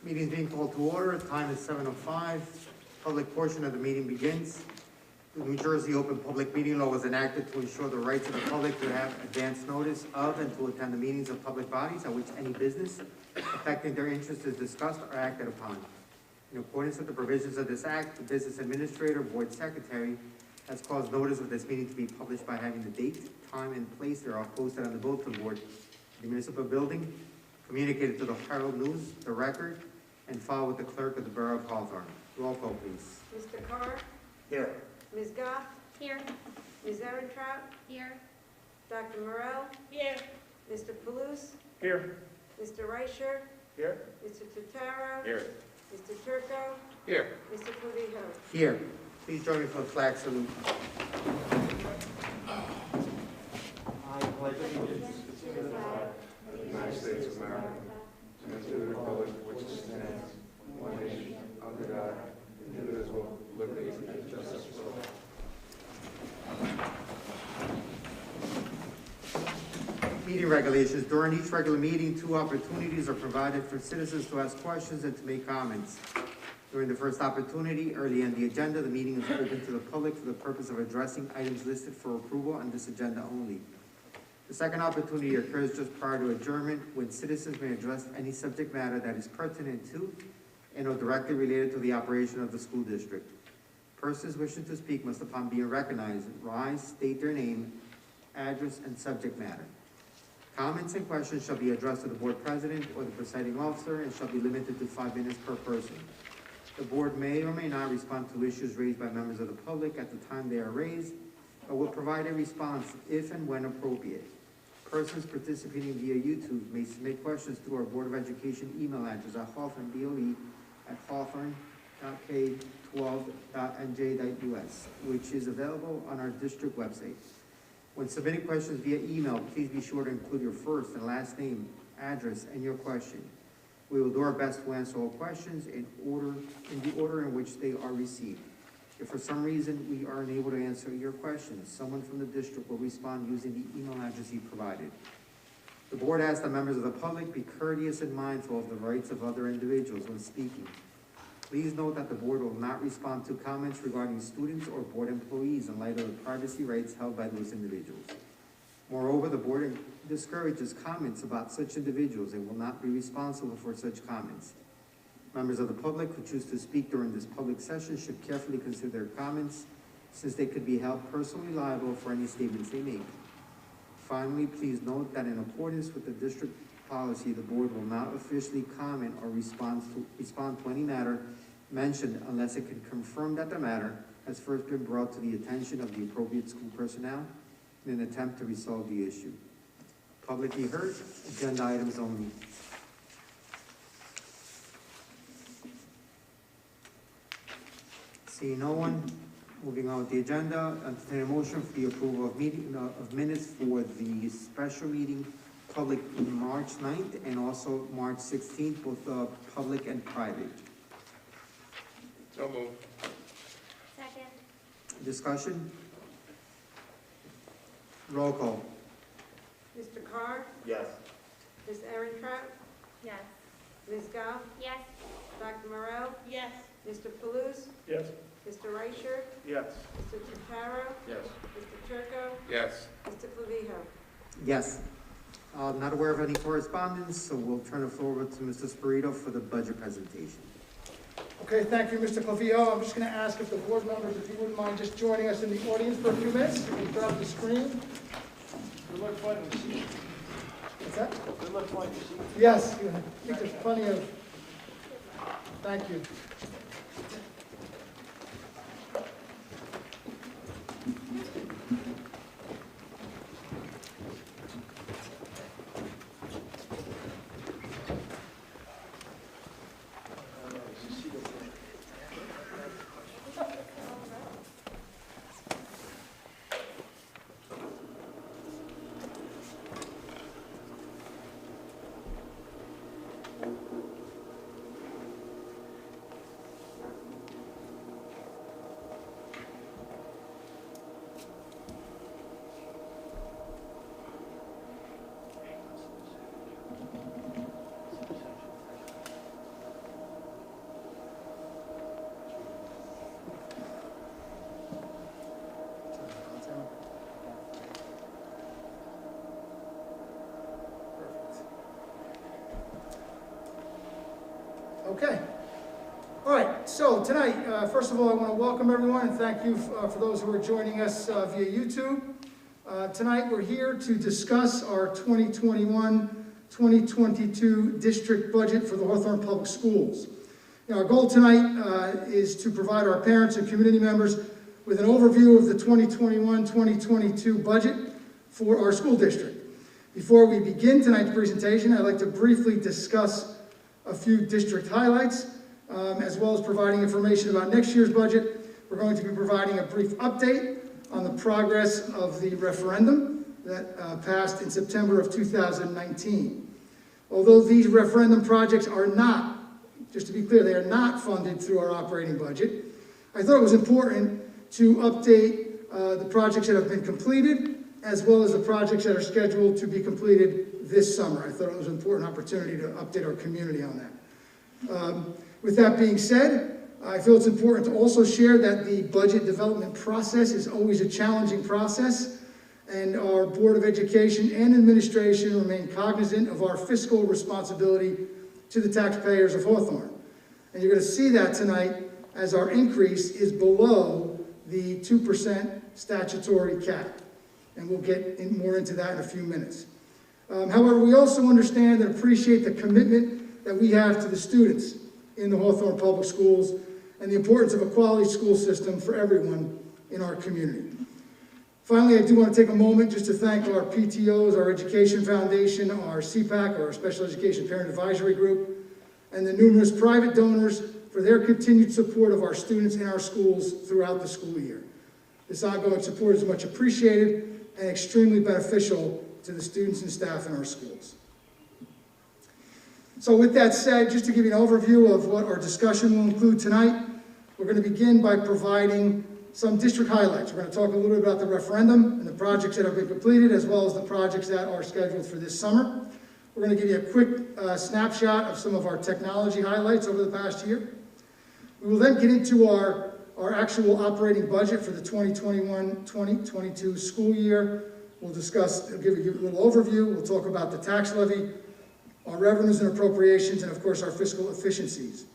Meeting is being called to order. Time is 7:05. Public portion of the meeting begins. The New Jersey Open Public Meeting Law was enacted to ensure the rights of the public to have advance notice of and to attend the meetings of public bodies at which any business affecting their interest is discussed or acted upon. In accordance with the provisions of this act, the business administrator, board secretary, has caused notice of this meeting to be published by having the date, time, and place thereof posted on the bulletin board, the municipal building, communicated to the Herald News, the Record, and filed with the clerk of the Borough of Hawthorne. Roll call, please. Mr. Carr? Here. Ms. Goff? Here. Ms. Ehrentraut? Here. Dr. Morel? Here. Mr. Palouse? Here. Mr. Reicher? Here. Mr. Tutaro? Here. Mr. Turco? Here. Mr. Clavijo? Here. Please join me for the flag salute. I pledge allegiance to the flag of the United States of America and to the republic for which it stands, one nation, under God, indivisible, with liberty and justice for all. Meeting regulations. During each regular meeting, 2 opportunities are provided for citizens to ask questions and to make comments. During the first opportunity, early in the agenda, the meeting is open to the public for the purpose of addressing items listed for approval on this agenda only. The second opportunity occurs just prior to adjournment, when citizens may address any subject matter that is pertinent to and or directly related to the operation of the school district. Persons wishing to speak must, upon being recognized, rise, state their name, address, and subject matter. Comments and questions shall be addressed to the board president or the presiding officer and shall be limited to 5 minutes per person. The board may or may not respond to issues raised by members of the public at the time they are raised, but will provide a response if and when appropriate. Persons participating via YouTube may submit questions through our Board of Education email address at Hawthorne, BOE@hawthorne.k12.nj.us, which is available on our district website. When submitting questions via email, please be sure to include your first and last name, address, and your question. We will do our best to answer all questions in the order in which they are received. If for some reason we are unable to answer your questions, someone from the district will respond using the email address you provided. The board asks that members of the public be courteous and mindful of the rights of other individuals when speaking. Please note that the board will not respond to comments regarding students or board employees in light of the privacy rights held by those individuals. Moreover, the board discourages comments about such individuals and will not be responsible for such comments. Members of the public who choose to speak during this public session should carefully consider their comments, since they could be held personally liable for any statements they make. Finally, please note that in accordance with the district policy, the board will not officially comment or respond to any matter mentioned unless it can confirm that the matter has first been brought to the attention of the appropriate school personnel in an attempt to resolve the issue. Publicly heard, agenda items only. Seeing no one, moving on with the agenda, entertain a motion for the approval of minutes for the special meeting, public March 9th and also March 16th, both public and private. So moved. Second. Discussion? Roll call. Mr. Carr? Yes. Ms. Ehrentraut? Yes. Ms. Goff? Yes. Dr. Morel? Yes. Mr. Palouse? Yes. Mr. Reicher? Yes. Mr. Tutaro? Yes. Mr. Turco? Yes. Mr. Clavijo? Yes. Not aware of any correspondence, so we'll turn the floor over to Mr. Spirito for the budget presentation. Okay, thank you, Mr. Clavijo. I'm just going to ask if the board members, if you wouldn't mind just joining us in the audience for a few minutes. You can put up the screen. Good luck finding a seat. What's that? Good luck finding a seat. Yes, I think there's plenty of, thank you. Okay. All right, so tonight, first of all, I want to welcome everyone and thank you for those who are joining us via YouTube. Tonight, we're here to discuss our 2021-2022 district budget for the Hawthorne Public Schools. Now, our goal tonight is to provide our parents and community members with an overview of the 2021-2022 budget for our school district. Before we begin tonight's presentation, I'd like to briefly discuss a few district highlights, as well as providing information about next year's budget. We're going to be providing a brief update on the progress of the referendum that passed in September of 2019. Although these referendum projects are not, just to be clear, they are not funded through our operating budget, I thought it was important to update the projects that have been completed, as well as the projects that are scheduled to be completed this summer. I thought it was an important opportunity to update our community on that. With that being said, I feel it's important to also share that the budget development process is always a challenging process, and our Board of Education and Administration remain cognizant of our fiscal responsibility to the taxpayers of Hawthorne. And you're going to see that tonight as our increase is below the 2% statutory cap. And we'll get more into that in a few minutes. However, we also understand and appreciate the commitment that we have to the students in the Hawthorne Public Schools and the importance of a quality school system for everyone in our community. Finally, I do want to take a moment just to thank our PTOs, our Education Foundation, our CPAC, our Special Education Parent Advisory Group, and the numerous private donors for their continued support of our students in our schools throughout the school year. This ongoing support is much appreciated and extremely beneficial to the students and staff in our schools. So with that said, just to give you an overview of what our discussion will include tonight, we're going to begin by providing some district highlights. We're going to talk a little bit about the referendum and the projects that have been completed, as well as the projects that are scheduled for this summer. We're going to give you a quick snapshot of some of our technology highlights over the past year. We will then get into our actual operating budget for the 2021-2022 school year. We'll discuss, I'll give you a little overview. We'll talk about the tax levy, our revenues and appropriations, and of course our fiscal efficiencies.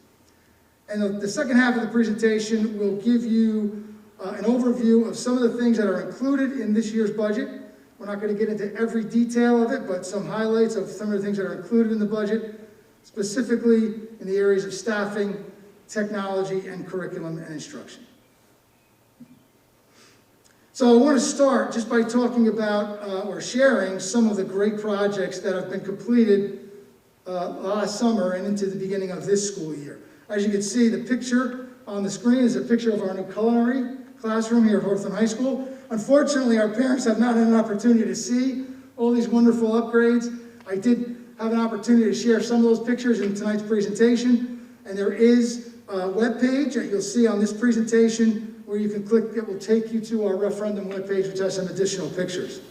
And the second half of the presentation will give you an overview of some of the things that are included in this year's budget. We're not going to get into every detail of it, but some highlights of some of the things that are included in the budget, specifically in the areas of staffing, technology, and curriculum and instruction. So I want to start just by talking about or sharing some of the great projects that have been completed last summer and into the beginning of this school year. As you can see, the picture on the screen is a picture of our new culinary classroom here at Hawthorne High School. Unfortunately, our parents have not had an opportunity to see all these wonderful upgrades. I did have an opportunity to share some of those pictures in tonight's presentation, and there is a webpage that you'll see on this presentation where you can click. It will take you to our referendum webpage, which has some additional pictures.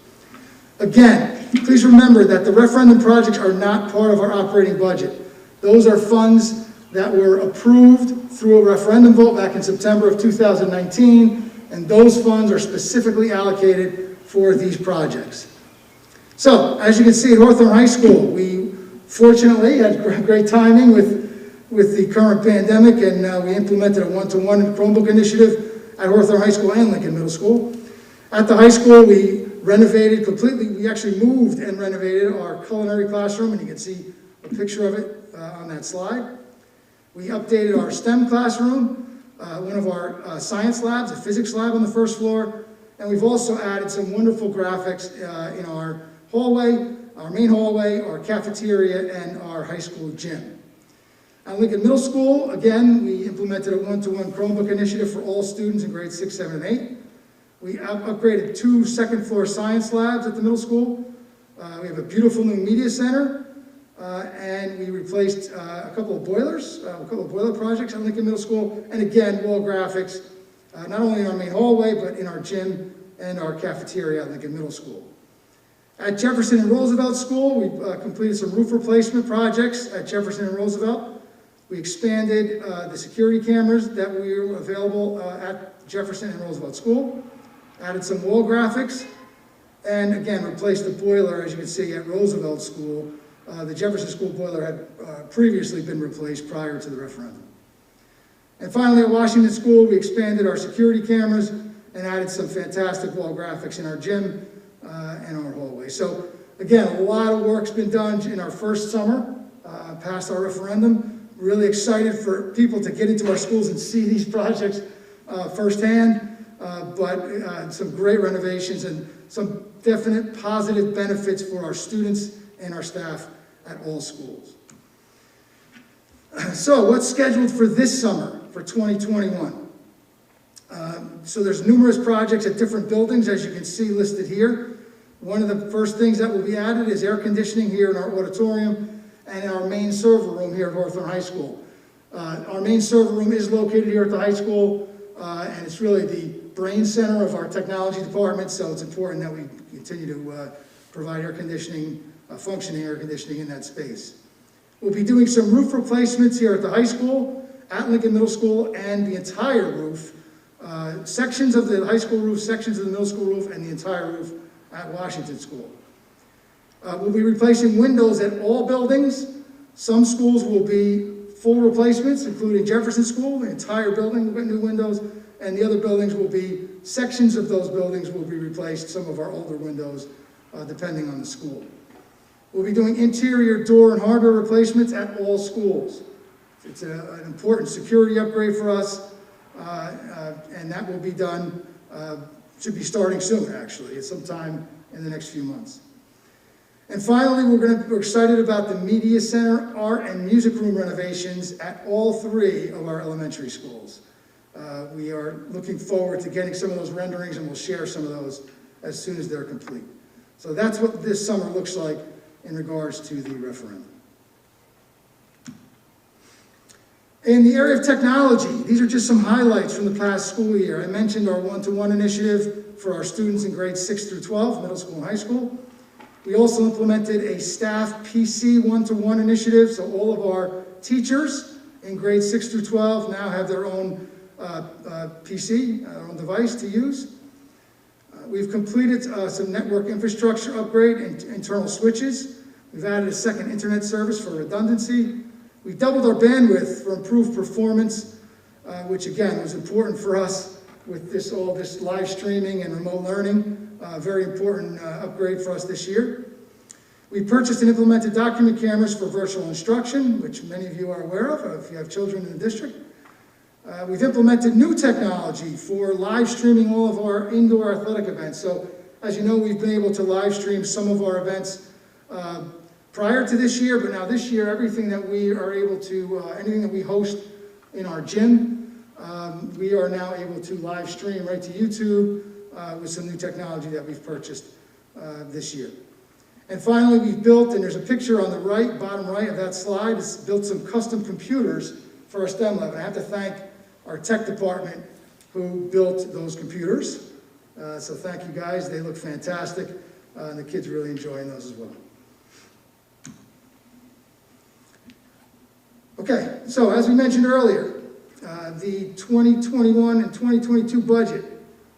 Again, please remember that the referendum projects are not part of our operating budget. Those are funds that were approved through a referendum vote back in September of 2019, and those funds are specifically allocated for these projects. So, as you can see at Hawthorne High School, we fortunately had great timing with the current pandemic, and we implemented a one-to-one Chromebook initiative at Hawthorne High School and Lincoln Middle School. At the high school, we renovated completely, we actually moved and renovated our culinary classroom, and you can see a picture of it on that slide. We updated our STEM classroom, one of our science labs, a physics lab on the first floor, and we've also added some wonderful graphics in our hallway, our main hallway, our cafeteria, and our high school gym. At Lincoln Middle School, again, we implemented a one-to-one Chromebook initiative for all students in grades 6, 7, and 8. We upgraded 2 second-floor science labs at the middle school. We have a beautiful new media center, and we replaced a couple of boilers, a couple of boiler projects at Lincoln Middle School, and again, wall graphics, not only in our main hallway, but in our gym and our cafeteria at Lincoln Middle School. At Jefferson and Roosevelt School, we completed some roof replacement projects at Jefferson and Roosevelt. We expanded the security cameras that were available at Jefferson and Roosevelt School, added some wall graphics, and again, replaced the boiler, as you can see, at Roosevelt School The Jefferson School boiler had previously been replaced prior to the referendum. And finally, at Washington School, we expanded our security cameras and added some fantastic wall graphics in our gym and our hallway. So again, a lot of work's been done in our first summer past our referendum. Really excited for people to get into our schools and see these projects firsthand, but some great renovations and some definite positive benefits for our students and our staff at all schools. So what's scheduled for this summer, for 2021? So there's numerous projects at different buildings, as you can see listed here. One of the first things that will be added is air conditioning here in our auditorium and in our main server room here at Hawthorne High School. Our main server room is located here at the high school, and it's really the brain center of our technology department, so it's important that we continue to provide air conditioning, functioning air conditioning in that space. We'll be doing some roof replacements here at the high school, at Lincoln Middle School, and the entire roof, sections of the high school roof, sections of the middle school roof, and the entire roof at Washington School. We'll be replacing windows at all buildings. Some schools will be full replacements, including Jefferson School, the entire building will get new windows, and the other buildings will be, sections of those buildings will be replaced, some of our older windows, depending on the school. We'll be doing interior door and hardware replacements at all schools. It's an important security upgrade for us, and that will be done, should be starting soon, actually. It's sometime in the next few months. And finally, we're excited about the Media Center, Art, and Music Room renovations at all 3 of our elementary schools. We are looking forward to getting some of those renderings, and we'll share some of those as soon as they're complete. So that's what this summer looks like in regards to the referendum. In the area of technology, these are just some highlights from the past school year. I mentioned our one-to-one initiative for our students in grades 6 through 12, middle school and high school. We also implemented a staff PC one-to-one initiative, so all of our teachers in grades 6 through 12 now have their own PC, their own device to use. We've completed some network infrastructure upgrade and internal switches. We've added a second internet service for redundancy. We doubled our bandwidth for improved performance, which again was important for us with all this live streaming and remote learning. Very important upgrade for us this year. We purchased and implemented document cameras for virtual instruction, which many of you are aware of if you have children in the district. We've implemented new technology for live streaming all of our indoor athletic events. So, as you know, we've been able to live stream some of our events prior to this year, but now this year, everything that we are able to, anything that we host in our gym, we are now able to live stream right to YouTube with some new technology that we've purchased this year. And finally, we've built, and there's a picture on the right, bottom right of that slide, it's built some custom computers for our STEM lab. And I have to thank our tech department who built those computers. So thank you guys, they look fantastic, and the kids are really enjoying those as well. Okay, so as we mentioned earlier, the 2021 and 2022 budget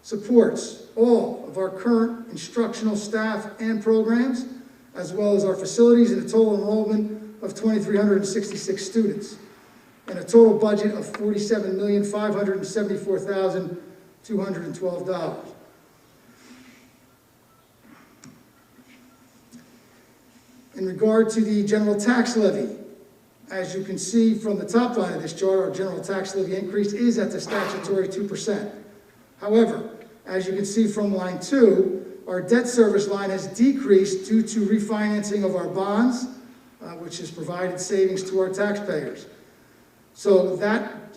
supports all of our current instructional staff and programs, as well as our facilities, and a total enrollment of 2,366 students, and a total budget of $47,574,212. In regard to the general tax levy, as you can see from the top line of this chart, our general tax levy increase is at the statutory 2%. However, as you can see from line 2, our debt service line has decreased due to refinancing of our bonds, which has provided savings to our taxpayers. So that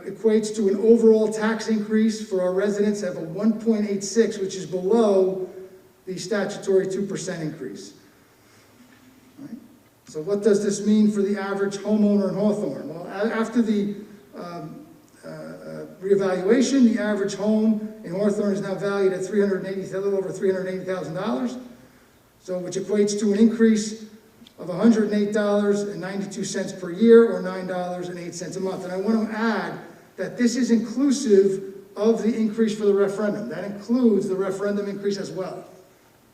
equates to an overall tax increase for our residents of a 1.86, which is below the statutory 2% increase. All right. So what does this mean for the average homeowner in Hawthorne? Well, after the reevaluation, the average home in Hawthorne is now valued at a little over $380,000, so which equates to an increase of $108.92 per year, or $9.08 a month. And I want to add that this is inclusive of the increase for the referendum. That includes the referendum increase as well.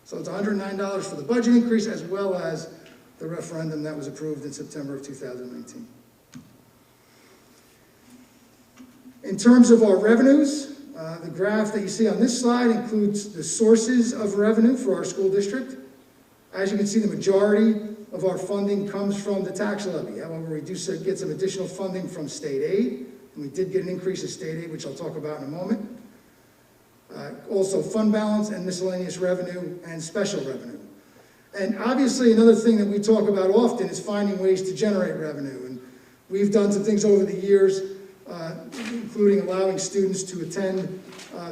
So it's $109 for the budget increase as well as the referendum that was approved in September of 2019. In terms of our revenues, the graph that you see on this slide includes the sources of revenue for our school district. As you can see, the majority of our funding comes from the tax levy. However, we do get some additional funding from state aid, and we did get an increase in state aid, which I'll talk about in a moment. Also, fund balance and miscellaneous revenue and special revenue. And obviously, another thing that we talk about often is finding ways to generate revenue. And we've done some things over the years, including allowing students to attend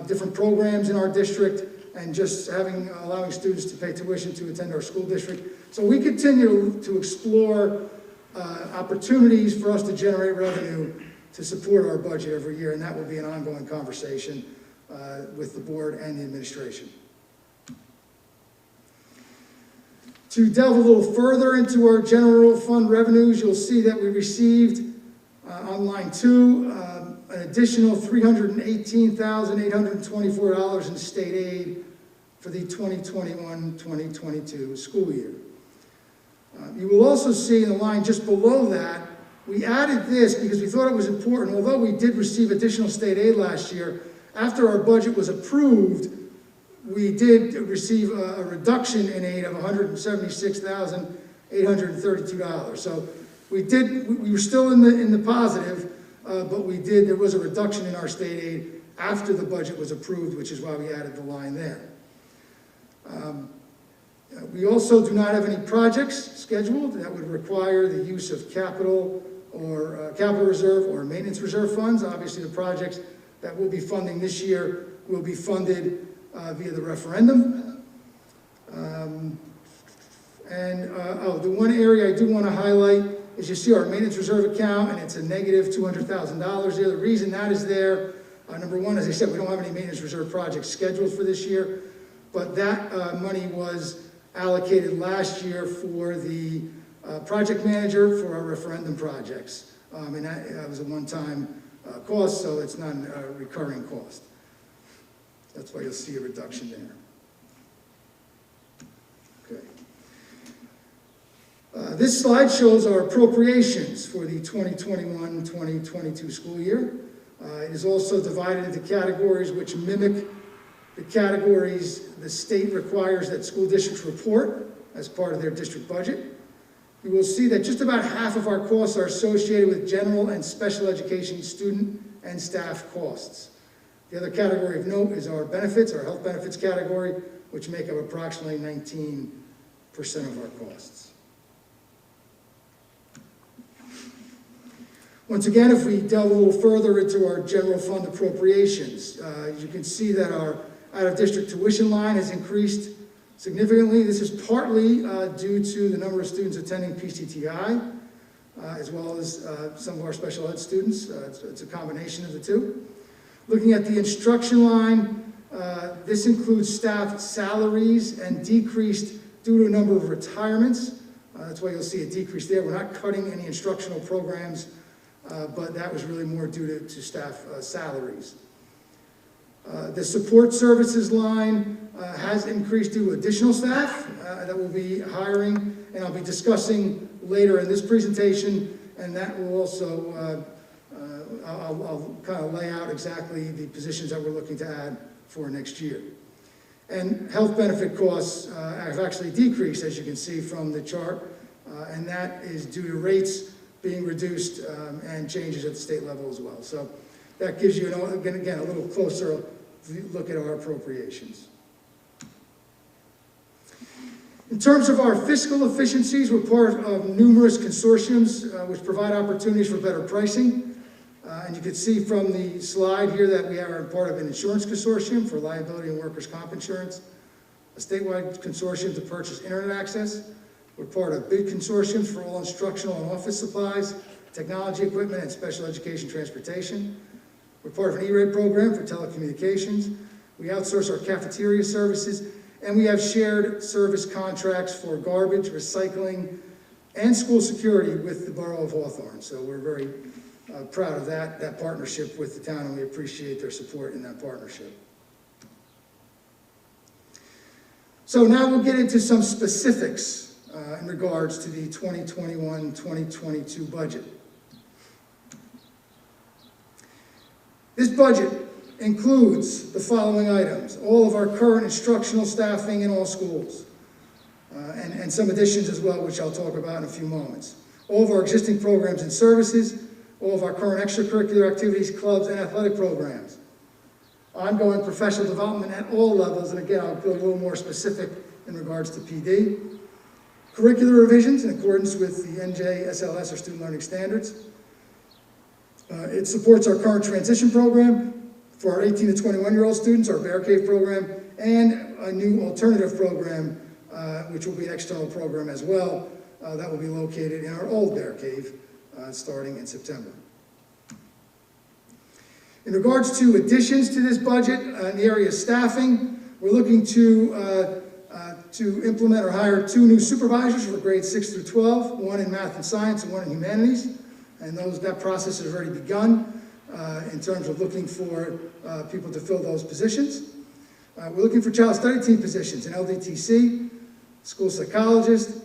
different programs in our district, and just allowing students to pay tuition to attend our school district. So we continue to explore opportunities for us to generate revenue to support our budget every year, and that will be an ongoing conversation with the board and the administration. To delve a little further into our general fund revenues, you'll see that we received on line 2 an additional $318,824 in state aid for the 2021-2022 school year. You will also see in the line just below that, we added this because we thought it was important. Although we did receive additional state aid last year, after our budget was approved, we did receive a reduction in aid of $176,832. So we were still in the positive, but there was a reduction in our state aid after the budget was approved, which is why we added the line there. We also do not have any projects scheduled that would require the use of capital reserve or maintenance reserve funds. Obviously, the projects that we'll be funding this year will be funded via the referendum. The one area I do want to highlight is you see our maintenance reserve account, and it's a negative $200,000 there. The reason that is there, number one, as I said, we don't have any maintenance reserve projects scheduled for this year, but that money was allocated last year for the project manager for our referendum projects. And that was a one-time cost, so it's not a recurring cost. That's why you'll see a reduction there. Okay. This slide shows our appropriations for the 2021-2022 school year. It is also divided into categories which mimic the categories the state requires that school districts report as part of their district budget. You will see that just about half of our costs are associated with general and special education student and staff costs. The other category of note is our benefits, our health benefits category, which make up approximately 19% of our costs. Once again, if we delve a little further into our general fund appropriations, you can see that our out-of-district tuition line has increased significantly. This is partly due to the number of students attending PCTI, as well as some of our special ed students. It's a combination of the two. Looking at the instruction line, this includes staff salaries and decreased due to a number of retirements. That's why you'll see a decrease there. We're not cutting any instructional programs, but that was really more due to staff salaries. The support services line has increased due to additional staff that we'll be hiring, and I'll be discussing later in this presentation, and that will also, I'll kind of lay out exactly the positions that we're looking to add for next year. And health benefit costs have actually decreased, as you can see from the chart, and that is due to rates being reduced and changes at the state level as well. So that gives you, again, a little closer look at our appropriations. In terms of our fiscal efficiencies, we're part of numerous consortiums which provide opportunities for better pricing. And you can see from the slide here that we are part of an insurance consortium for liability and workers' comp insurance, a statewide consortium to purchase internet access. We're part of bid consortiums for all instructional and office supplies, technology equipment, and special education transportation. We're part of an E-rate program for telecommunications. We outsource our cafeteria services, and we have shared service contracts for garbage, recycling, and school security with the borough of Hawthorne. So we're very proud of that partnership with the town, and we appreciate their support in that partnership. So now we'll get into some specifics in regards to the 2021-2022 budget. This budget includes the following items: all of our current instructional staffing in all schools, and some additions as well, which I'll talk about in a few moments. All of our existing programs and services, all of our current extracurricular activities, clubs, and athletic programs. Ongoing professional development at all levels, and again, I'll be a little more specific in regards to PD. Curricular revisions in accordance with the NJSLS, or Student Learning Standards. It supports our current transition program for our 18 to 21-year-old students, our Bear Cave program, and a new alternative program, which will be an external program as well, that will be located in our old Bear Cave, starting in September. In regards to additions to this budget, in the area of staffing, we're looking to implement or hire 2 new supervisors for grades 6 through 12, 1 in math and science and 1 in humanities. And that process has already begun in terms of looking for people to fill those positions. We're looking for child study team positions in LDTC, school psychologist,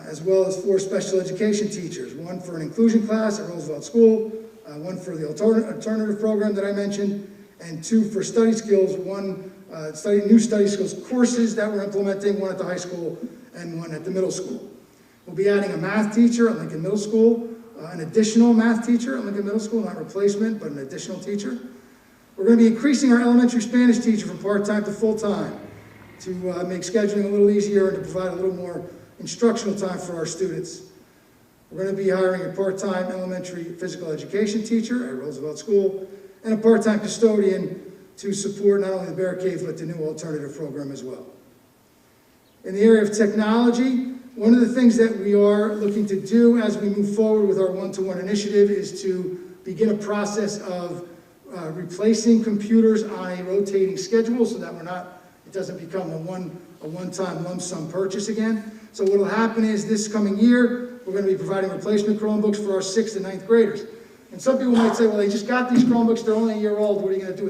as well as 4 special education teachers, 1 for an inclusion class at Roosevelt School, 1 for the alternative program that I mentioned, and 2 for study skills, 1 new study skills courses that we're implementing, 1 at the high school and 1 at the middle school. We'll be adding a math teacher at Lincoln Middle School, an additional math teacher at Lincoln Middle School, not replacement, but an additional teacher. We're going to be increasing our elementary Spanish teacher from part-time to full-time to make scheduling a little easier and to provide a little more instructional time for our students. We're going to be hiring a part-time elementary physical education teacher at Roosevelt School and a part-time custodian to support not only the Bear Cave, but the new alternative program as well. In the area of technology, one of the things that we are looking to do as we move forward with our one-to-one initiative is to begin a process of replacing computers on a rotating schedule so that it doesn't become a one-time lump sum purchase again. So what will happen is this coming year, we're going to be providing replacement Chromebooks for our 6th and 9th graders. And some people might say, well, they just got these Chromebooks, they're only a year old, what are you going to do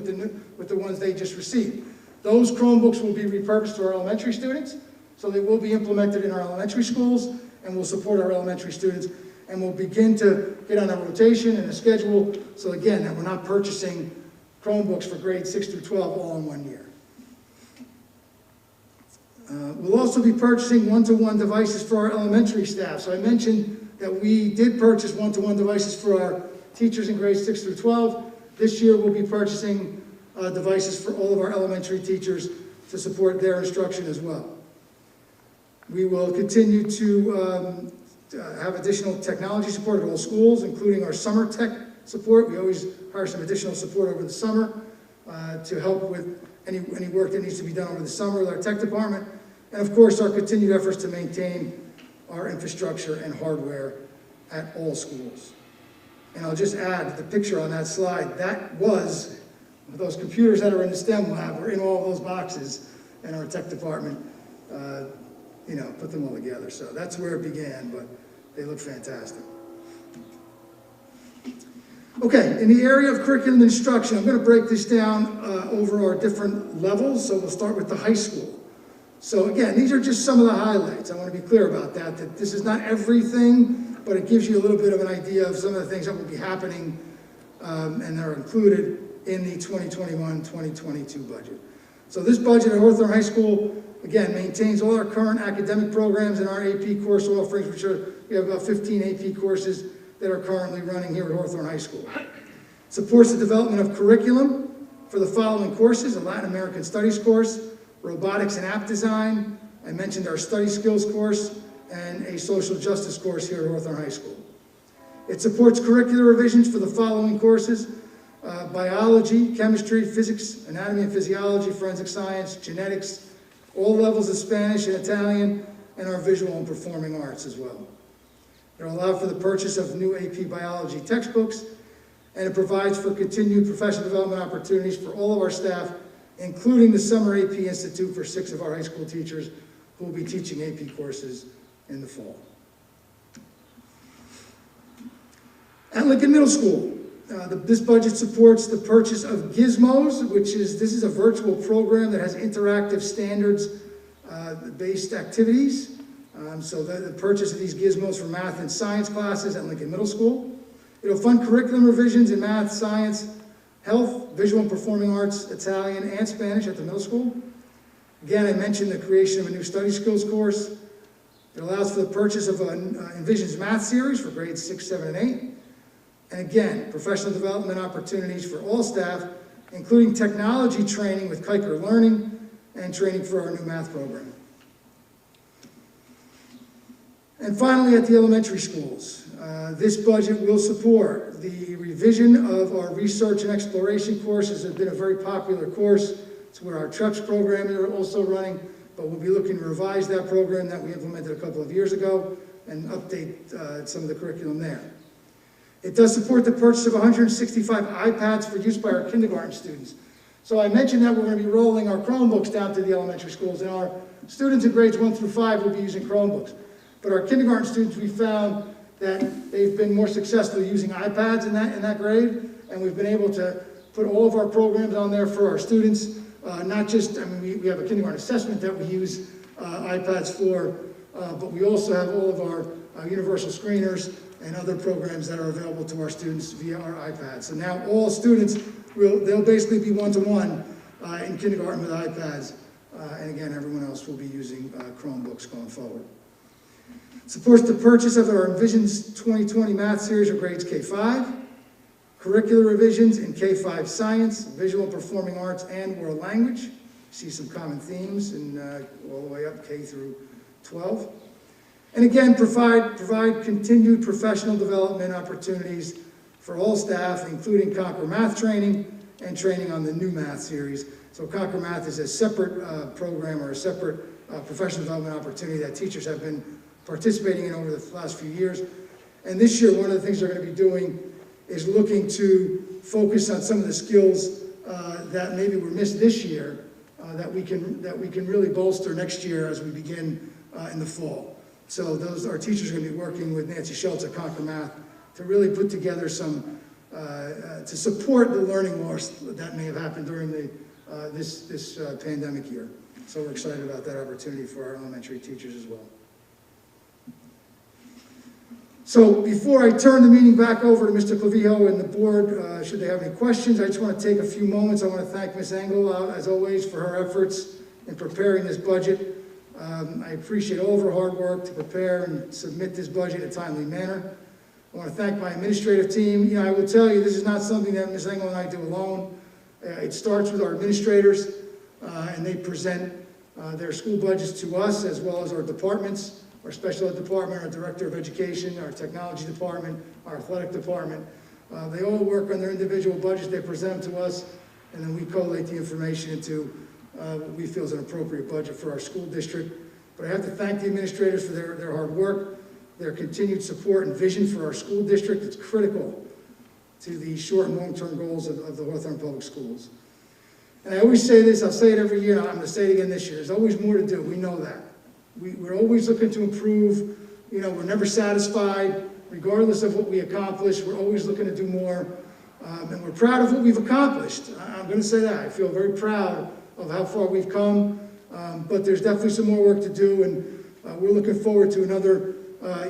with the ones they just received? Those Chromebooks will be repurposed to our elementary students, so they will be implemented in our elementary schools, and will support our elementary students, and we'll begin to get on a rotation and a schedule, so again, that we're not purchasing Chromebooks for grades 6 through 12 all in 1 year. We'll also be purchasing one-to-one devices for our elementary staff. So I mentioned that we did purchase one-to-one devices for our teachers in grades 6 through 12. This year we'll be purchasing devices for all of our elementary teachers to support their instruction as well. We will continue to have additional technology support at all schools, including our summer tech support. We always hire some additional support over the summer to help with any work that needs to be done over the summer with our tech department. And of course, our continued efforts to maintain our infrastructure and hardware at all schools. And I'll just add the picture on that slide. That was, those computers that are in the STEM lab were in all those boxes, and our tech department, put them all together. So that's where it began, but they look fantastic. Okay, in the area of curriculum instruction, I'm going to break this down over our different levels. So we'll start with the high school. So again, these are just some of the highlights. I want to be clear about that this is not everything, but it gives you a little bit of an idea of some of the things that will be happening and are included in the 2021-2022 budget. So this budget at Hawthorne High School, again, maintains all our current academic programs and our AP course offerings, we have about 15 AP courses that are currently running here at Hawthorne High School. Supports the development of curriculum for the following courses: a Latin American Studies course, robotics and app design, I mentioned our study skills course, and a social justice course here at Hawthorne High School. It supports curricular revisions for the following courses: biology, chemistry, physics, anatomy and physiology, forensic science, genetics, all levels of Spanish and Italian, and our visual and performing arts as well. It will allow for the purchase of new AP biology textbooks, and it provides for continued professional development opportunities for all of our staff, including the Summer AP Institute for 6 of our high school teachers who will be teaching AP courses in the fall. At Lincoln Middle School, this budget supports the purchase of Gizmos, this is a virtual program that has interactive standards-based activities So the purchase of these gizmos for math and science classes at Lincoln Middle School. It'll fund curriculum revisions in math, science, health, visual and performing arts, Italian, and Spanish at the middle school. Again, I mentioned the creation of a new study skills course. It allows for the purchase of an Envisions math series for grades 6, 7, and 8. And again, professional development opportunities for all staff, including technology training with Kuiker Learning and training for our new math program. And finally, at the elementary schools, this budget will support the revision of our research and exploration courses. It's been a very popular course. It's where our TREPS program is also running, but we'll be looking to revise that program that we implemented a couple of years ago and update some of the curriculum there. It does support the purchase of 165 iPads for use by our kindergarten students. So I mentioned that we're going to be rolling our Chromebooks down to the elementary schools, and our students in grades 1 through 5 will be using Chromebooks. But our kindergarten students, we found that they've been more successful using iPads in that grade, and we've been able to put all of our programs on there for our students. Not just, I mean, we have a kindergarten assessment that we use iPads for, but we also have all of our universal screeners and other programs that are available to our students via our iPads. So now all students, they'll basically be one-to-one in kindergarten with iPads, and again, everyone else will be using Chromebooks going forward. Supports the purchase of our Envisions 2020 math series for grades K-5, curricular revisions in K-5 science, visual and performing arts, and world language. You see some common themes in all the way up K through 12. And again, provide continued professional development opportunities for all staff, including Conquer Math training and training on the new math series. So Conquer Math is a separate program or a separate professional development opportunity that teachers have been participating in over the last few years. And this year, one of the things they're going to be doing is looking to focus on some of the skills that maybe were missed this year that we can really bolster next year as we begin in the fall. So our teachers are going to be working with Nancy Schultz at Conquer Math to really put together some, to support the learning loss that may have happened during this pandemic year. So we're excited about that opportunity for our elementary teachers as well. So before I turn the meeting back over to Mr. Clavijo and the board, should they have any questions, I just want to take a few moments. I want to thank Ms. Engel, as always, for her efforts in preparing this budget. I appreciate all of her hard work to prepare and submit this budget in a timely manner. I want to thank my administrative team. You know, I will tell you, this is not something that Ms. Engel and I do alone. It starts with our administrators, and they present their school budgets to us, as well as our departments, our special ed department, our director of education, our technology department, our athletic department. They all work on their individual budgets. They present them to us, and then we collate the information into what we feel is an appropriate budget for our school district. But I have to thank the administrators for their hard work, their continued support and vision for our school district. It's critical to the short and long-term goals of the Hawthorne Public Schools. And I always say this, I'll say it every year, and I'm going to say it again this year. There's always more to do. We know that. We're always looking to improve. You know, we're never satisfied, regardless of what we accomplish. We're always looking to do more. And we're proud of what we've accomplished. I'm going to say that. I feel very proud of how far we've come. But there's definitely some more work to do, and we're looking forward to another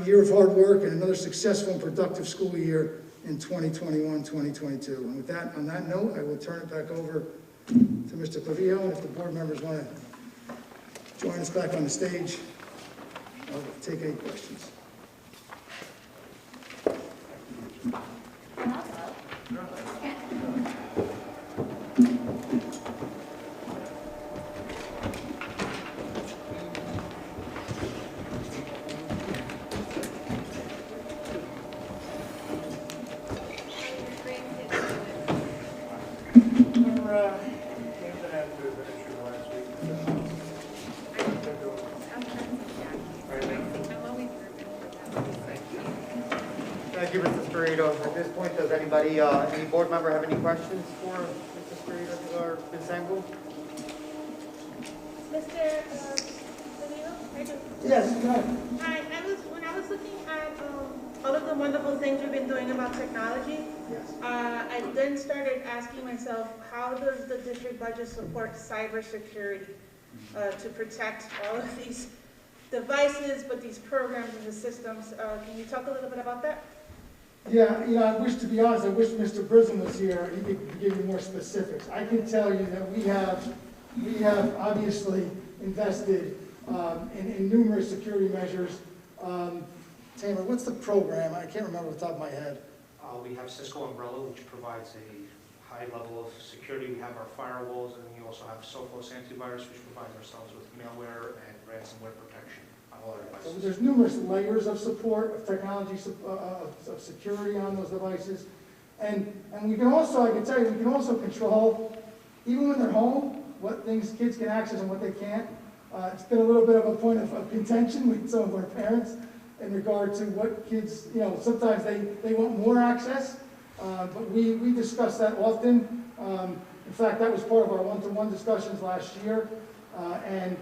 year of hard work and another successful and productive school year in 2021, 2022. And with that, on that note, I will turn it back over to Mr. Clavijo, and if the board members want to join us back on the stage, I'll take any questions. Thank you, Mr. Spirito. At this point, does anybody, any board member have any questions for Mr. Spirito or Ms. Engel? Mr. Leo? Yes, go ahead. Hi, when I was looking at all of the wonderful things we've been doing about technology, Yes. I then started asking myself, how does the district budget support cybersecurity to protect all of these devices, but these programs and the systems. Can you talk a little bit about that? Yeah, I wish, to be honest, I wish Mr. Brisbane was here, he could give you more specifics. I can tell you that we have obviously invested in numerous security measures. Tamer, what's the program? I can't remember off the top of my head. We have Cisco Umbrella, which provides a high level of security. We have our firewalls, and we also have Sophos Antivirus, which provides ourselves with malware and ransomware protection on all our So devices. there's numerous layers of support, of technology, of security on those devices. And we can also, I can tell you, we can also control, even when they're home, what things kids can access and what they can't. It's been a little bit of a point of contention with some of our parents in regard to what kids, sometimes they want more access, but we discuss that often. In fact, that was part of our one-to-one discussions last year, and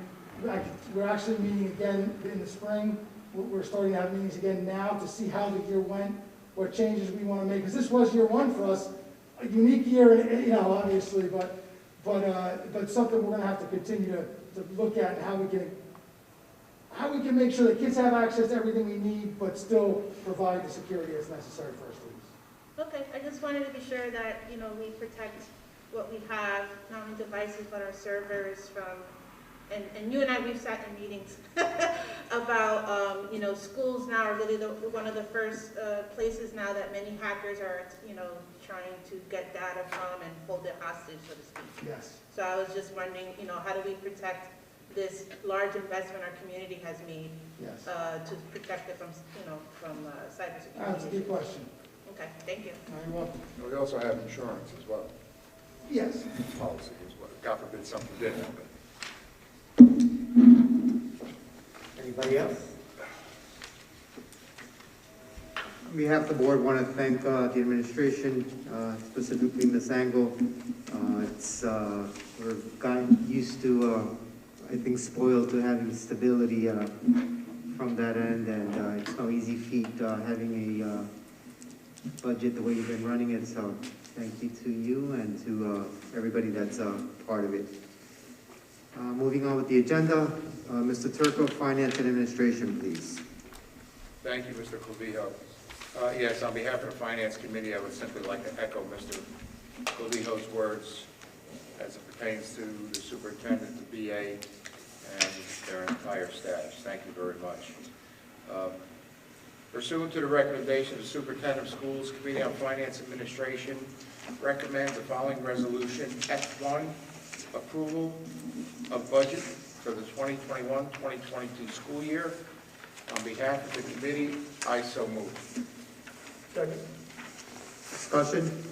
we're actually meeting again in the spring. We're starting to have meetings again now to see how the year went, what changes we want to make, because this was year one for us, a unique year, obviously, but something we're going to have to continue to look at and how we can make sure that kids have access to everything we need, but still provide the security that's necessary for our students. Okay, I just wanted to be sure that, we protect what we have, not only devices, but our servers from, and you and I, we've sat in meetings about, schools now are really one of the first places now that many hackers are, trying to get data from and hold it hostage, so to speak. Yes. So I was just wondering, how do we protect this large investment our community has made Yes. to protect it from, from cybersecurity? That's a good question. Okay, thank you. You're welcome. We also have insurance as well, Yes. policy as well. God forbid something did happen. Anybody else? On behalf of the board, want to thank the administration, specifically Ms. Angle. We've gotten used to, I think, spoiled to having stability from that end, and it's no easy feat having a budget the way you've been running it. So thank you to you and to everybody that's part of it. Moving on with the agenda, Mr. Turco, Finance and Administration, please. Thank you, Mr. Clavijo. Yes, on behalf of the Finance Committee, I would simply like to echo Mr. Clavijo's words as it pertains to the superintendent, the BA, and their entire staff. Thank you very much. Pursuant to the recommendation of the Superintendent of Schools, Committee on Finance Administration recommends the following resolution. F1, approval of budget for the 2021-2022 school year. On behalf of the committee, I so move. Second. Discussion?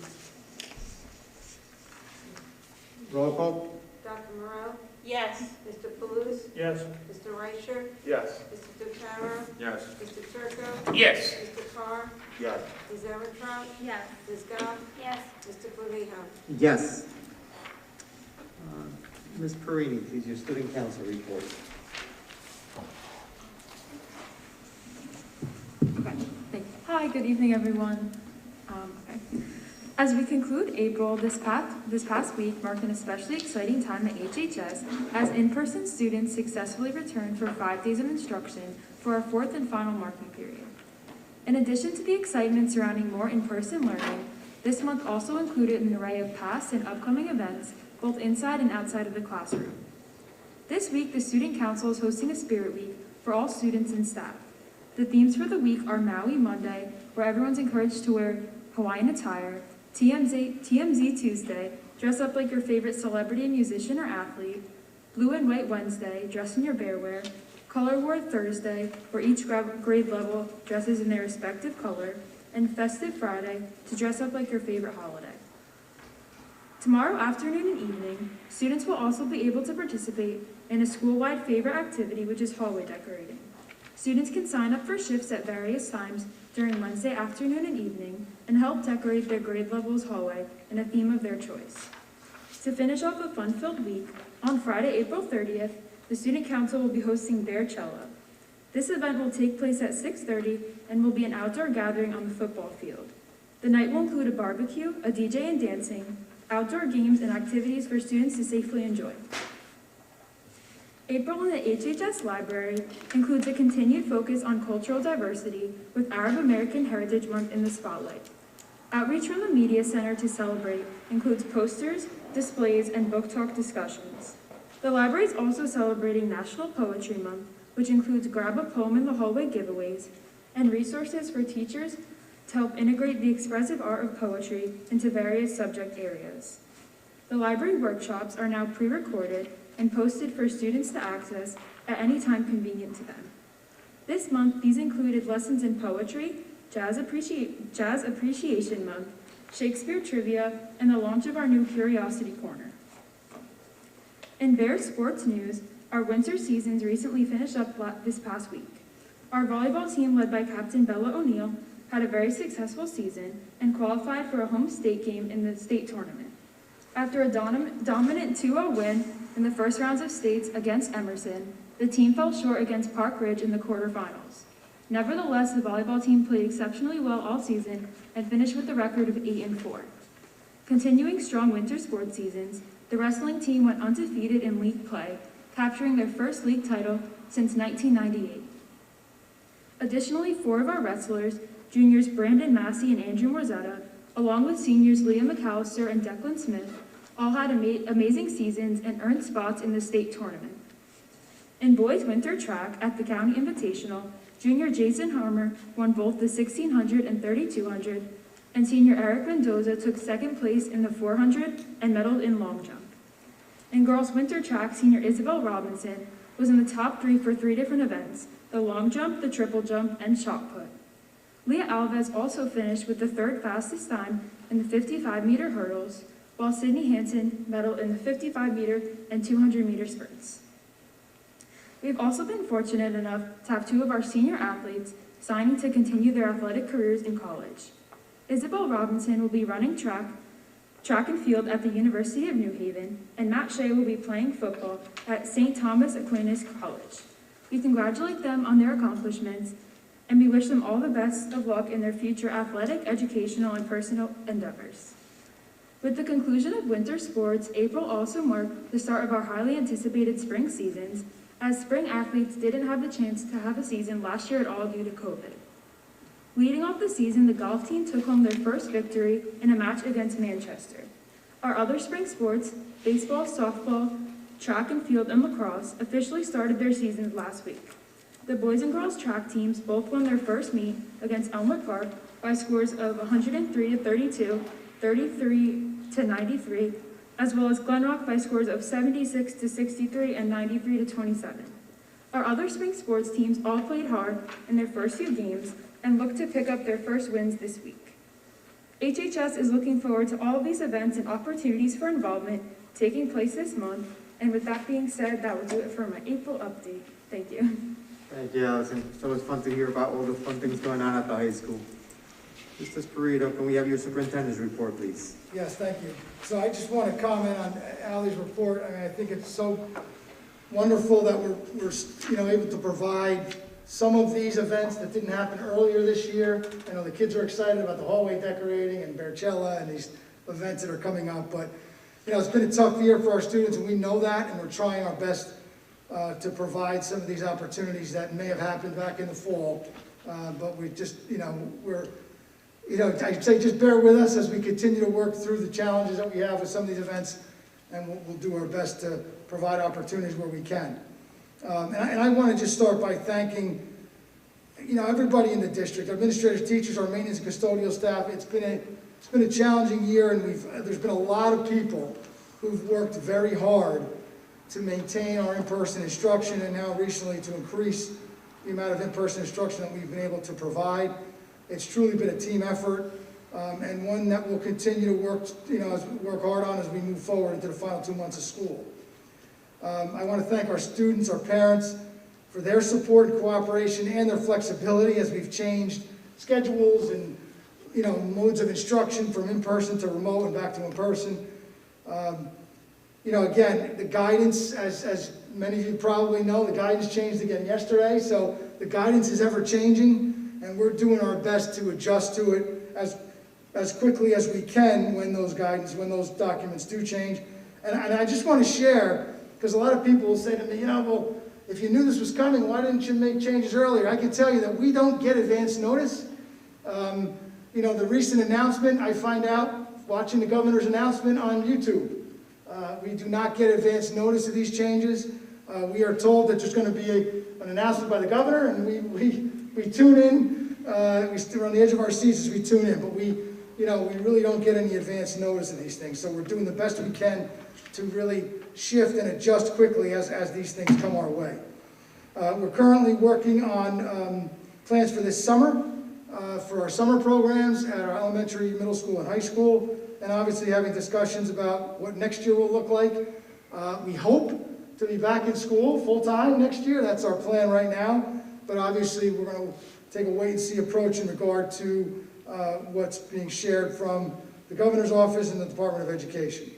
Roll call? Dr. Moreau? Yes. Mr. Palooz? Yes. Mr. Reicher? Yes. Mr. Ducaro? Yes. Mr. Turco? Yes. Mr. Carr? Yes. Ms. Erentraut? Yes. Ms. Goff? Yes. Mr. Clavijo? Yes. Ms. Perini, please, your student council report. Hi, good evening, everyone. As we conclude April, this past week marked an especially exciting time at HHS as in-person students successfully returned for 5 days of instruction for our 4th and final marking period. In addition to the excitement surrounding more in-person learning, this month also included an array of past and upcoming events, both inside and outside of the classroom. This week, the Student Council is hosting a Spirit Week for all students and staff. The themes for the week are Maui Monday, where everyone's encouraged to wear Hawaiian attire, TMZ Tuesday, dress up like your favorite celebrity, musician, or athlete, Blue and White Wednesday, dress in your bear wear, Color War Thursday, where each grade level dresses in their respective color, and Festive Friday, to dress up like your favorite holiday. Tomorrow afternoon and evening, students will also be able to participate in a school-wide favorite activity, which is hallway decorating. Students can sign up for shifts at various times during Wednesday afternoon and evening and help decorate their grade level's hallway in a theme of their choice. To finish off a fun-filled week, on Friday, April 30th, the Student Council will be hosting Bearcella. This event will take place at 6:30 and will be an outdoor gathering on the football field. The night will include a barbecue, a DJ and dancing, outdoor games, and activities for students to safely enjoy. April in the HHS Library includes a continued focus on cultural diversity with Arab American Heritage Month in the spotlight. Outreach from the Media Center to celebrate includes posters, displays, and book talk discussions. The library is also celebrating National Poetry Month, which includes Grab a Poem in the Hallway giveaways and resources for teachers to help integrate the expressive art of poetry into various subject areas. The library workshops are now pre-recorded and posted for students to access at any time convenient to them. This month, these included lessons in poetry, Jazz Appreciation Month, Shakespeare Trivia, and the launch of our new Curiosity Corner. In Bears sports news, our winter seasons recently finished up this past week. Our volleyball team, led by Captain Bella O'Neill, had a very successful season and qualified for a home state game in the state tournament. After a dominant 2-0 win in the first rounds of states against Emerson, the team fell short against Park Ridge in the quarterfinals. Nevertheless, the volleyball team played exceptionally well all season and finished with a record of 8-4. Continuing strong winter sports seasons, the wrestling team went undefeated in league play, capturing their first league title since 1998. Additionally, 4 of our wrestlers, juniors Brandon Massey and Andrew Morzetta, along with seniors Leah McAllister and Declan Smith, all had amazing seasons and earned spots in the state tournament. In boys winter track at the County Invitational, junior Jason Harmer won both the 1600 and 3200, and senior Eric Mendoza took second place in the 400 and medaled in long jump. In girls winter track, senior Isabel Robinson was in the top 3 for 3 different events: the long jump, the triple jump, and shot put. Leah Alves also finished with the 3rd fastest time in the 55-meter hurdles, while Sydney Hansen medaled in the 55-meter and 200-meter spurts. We've also been fortunate enough to have 2 of our senior athletes signing to continue their athletic careers in college. Isabel Robinson will be running track and field at the University of New Haven, and Matt Shea will be playing football at St. Thomas Aquinas College. We congratulate them on their accomplishments, and we wish them all the best of luck in their future athletic, educational, and personal endeavors. With the conclusion of winter sports, April also marked the start of our highly anticipated spring seasons, as spring athletes didn't have the chance to have a season last year at all due to COVID. Leading off the season, the golf team took home their first victory in a match against Manchester. Our other spring sports, baseball, softball, track and field, and lacrosse, officially started their seasons last week. The boys and girls track teams both won their first meet against Elmwood Park by scores of 103-32, 33-93, as well as Glenrock by scores of 76-63 and 93-27. Our other spring sports teams all played hard in their first few games and look to pick up their first wins this week. HHS is looking forward to all of these events and opportunities for involvement taking place this month. And with that being said, that will do it for my April update. Thank you. Thank you, Allison. It's always fun to hear about all the fun things going on at the high school. Mr. Spirito, can we have your superintendent's report, please? Yes, thank you. So I just want to comment on Ally's report. I mean, I think it's so wonderful that we're able to provide some of these events that didn't happen earlier this year. I know the kids are excited about the hallway decorating and Barcella and these events that are coming up, but it's been a tough year for our students, and we know that, and we're trying our best to provide some of these opportunities that may have happened back in the fall. But we just, I'd say just bear with us as we continue to work through the challenges that we have with some of these events, and we'll do our best to provide opportunities where we can. And I want to just start by thanking, everybody in the district, administrators, teachers, our maintenance and custodial staff. It's been a challenging year, and there's been a lot of people who've worked very hard to maintain our in-person instruction, and now recently to increase the amount of in-person instruction that we've been able to provide. It's truly been a team effort, and one that we'll continue to work hard on as we move forward into the final 2 months of school. I want to thank our students, our parents, for their support and cooperation and their flexibility as we've changed schedules and modes of instruction from in-person to remote and back to in-person. Again, the guidance, as many of you probably know, the guidance changed again yesterday, so the guidance is ever changing, and we're doing our best to adjust to it as quickly as we can when those documents do change. And I just want to share, Because a lot of people will say to me, well, if you knew this was coming, why didn't you make changes earlier? I can tell you that we don't get advance notice. The recent announcement, I find out watching the governor's announcement on YouTube. We do not get advance notice of these changes. We are told that there's going to be an announcement by the governor, and we tune in. We're on the edge of our seats as we tune in, but we really don't get any advance notice of these things. So we're doing the best we can to really shift and adjust quickly as these things come our way. We're currently working on plans for this summer, for our summer programs at our elementary, middle school, and high school, and obviously having discussions about what next year will look like. We hope to be back in school full-time next year. That's our plan right now, but obviously we're going to take a wait-and-see approach in regard to what's being shared from the governor's office and the Department of Education.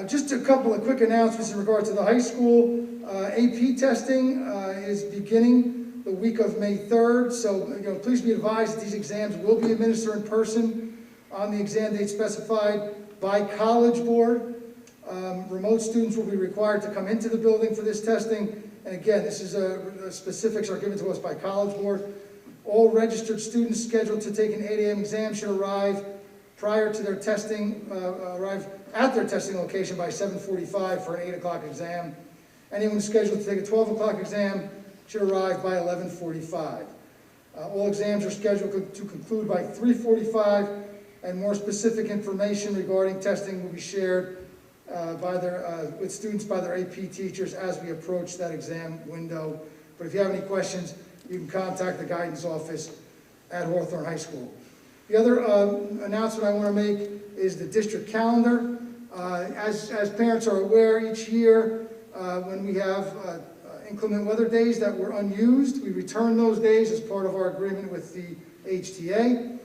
Just a couple of quick announcements in regard to the high school. AP testing is beginning the week of May 3rd, so please be advised that these exams will be administered in person on the exam date specified by College Board. Remote students will be required to come into the building for this testing, and again, this is specifics are given to us by College Board. All registered students scheduled to take an 8 a.m. exam should arrive prior to their testing, arrive at their testing location by 7:45 for an 8 o'clock exam. Anyone scheduled to take a 12 o'clock exam should arrive by 11:45. All exams are scheduled to conclude by 3:45, and more specific information regarding testing will be shared with students by their AP teachers as we approach that exam window. But if you have any questions, you can contact the guidance office at Hawthorne High School. The other announcement I want to make is the district calendar. As parents are aware, each year when we have inclement weather days that were unused, we return those days as part of our agreement with the HTA.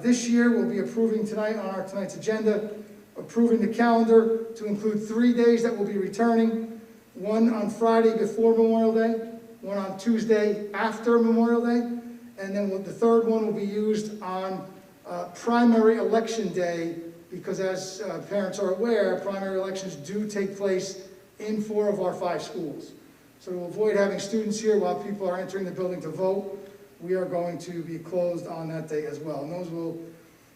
This year, we'll be approving tonight on tonight's agenda, approving the calendar to include 3 days that will be returning, one on Friday before Memorial Day, one on Tuesday after Memorial Day, and then the third one will be used on primary election day, because as parents are aware, primary elections do take place in 4 of our 5 schools. So to avoid having students here while people are entering the building to vote, we are going to be closed on that day as well. And those will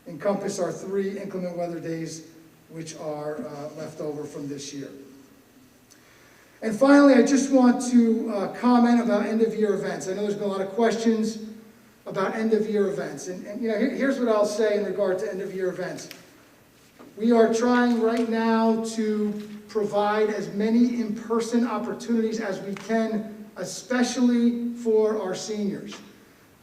encompass our 3 inclement weather days, which are left over from this year. And finally, I just want to comment about end-of-year events. I know there's been a lot of questions about end-of-year events. And here's what I'll say in regard to end-of-year events. We are trying right now to provide as many in-person opportunities as we can, especially for our seniors.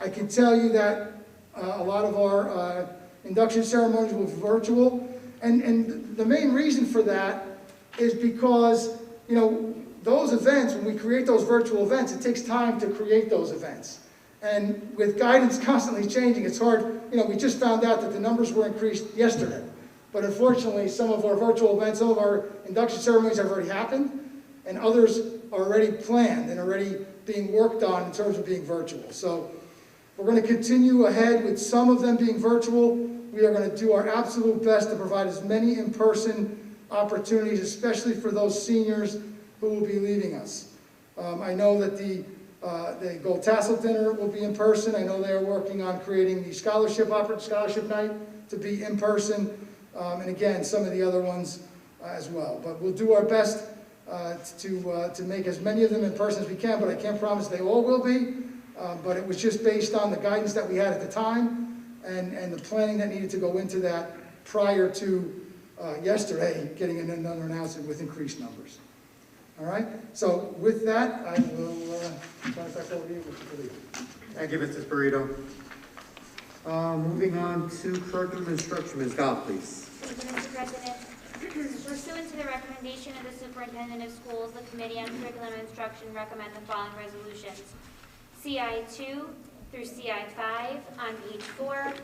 I can tell you that a lot of our induction ceremonies will be virtual. And the main reason for that is because, those events, when we create those virtual events, it takes time to create those events. And with guidance constantly changing, it's hard. We just found out that the numbers were increased yesterday. But unfortunately, some of our virtual events, some of our induction ceremonies have already happened, and others are already planned and already being worked on in terms of being virtual. So we're going to continue ahead with some of them being virtual. We are going to do our absolute best to provide as many in-person opportunities, especially for those seniors who will be leaving us. I know that the Gold Tassel Dinner will be in person. I know they are working on creating the scholarship night to be in person. And again, some of the other ones as well. But we'll do our best to make as many of them in person as we can, but I can't promise they all will be. But it was just based on the guidance that we had at the time and the planning that needed to go into that prior to yesterday getting another announcement with increased numbers. All right? So with that, I will turn it back over to you, Mr. Khalid. Thank you, Mr. Spirito. Moving on to curriculum instruction, Ms. Goff, please. Thank you, Mr. President. Pursuant to the recommendation of the Superintendent of Schools, the Committee on Curriculum Instruction recommend the following resolutions. CI 2 through CI 5 on page 4,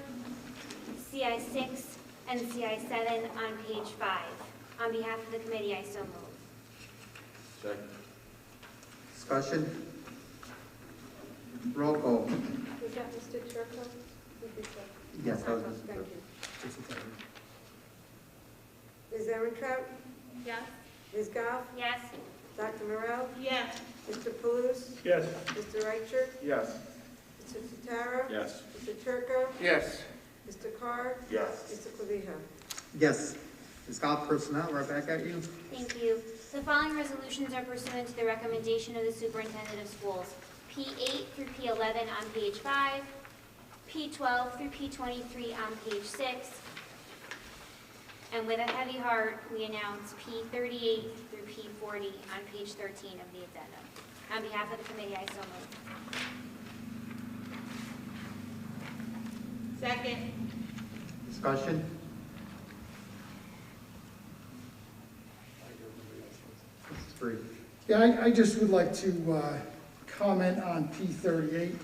CI 6 and CI 7 on page 5. On behalf of the committee, I so move. Second. Discussion? Roll call. Was that Mr. Turco? Yes, that was Mr. Thank Turco. you. Ms. Erentrout? Yes. Ms. Goff? Yes. Dr. Morel? Yes. Mr. Palooz? Yes. Mr. Reicher? Yes. Mr. Tatara? Yes. Mr. Turco? Yes. Mr. Carr? Yes. Mr. Clavijo? Yes. Ms. Goff, personnel, right back at you. Thank you. The following resolutions are pursuant to the recommendation of the superintendent of schools. P8 through P11 on page 5, P12 through P23 on page 6, and with a heavy heart, we announce P38 through P40 on page 13 of the addendum. On behalf of the committee, I so move. Second. Discussion? It's free. Yeah, I just would like to comment on P38.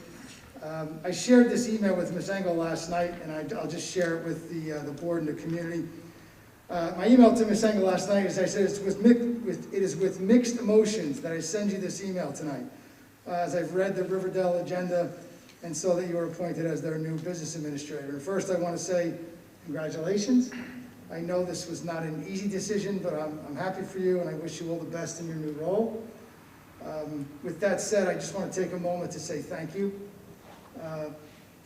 I shared this email with Ms. Engel last night, and I'll just share it with the board and the community. My email to Ms. Engel last night is, I said, it is with mixed emotions that I send you this email tonight, as I've read the Riverdale agenda and saw that you were appointed as their new business administrator. And first, I want to say congratulations. I know this was not an easy decision, but I'm happy for you, and I wish you all the best in your new role. With that said, I just want to take a moment to say thank you.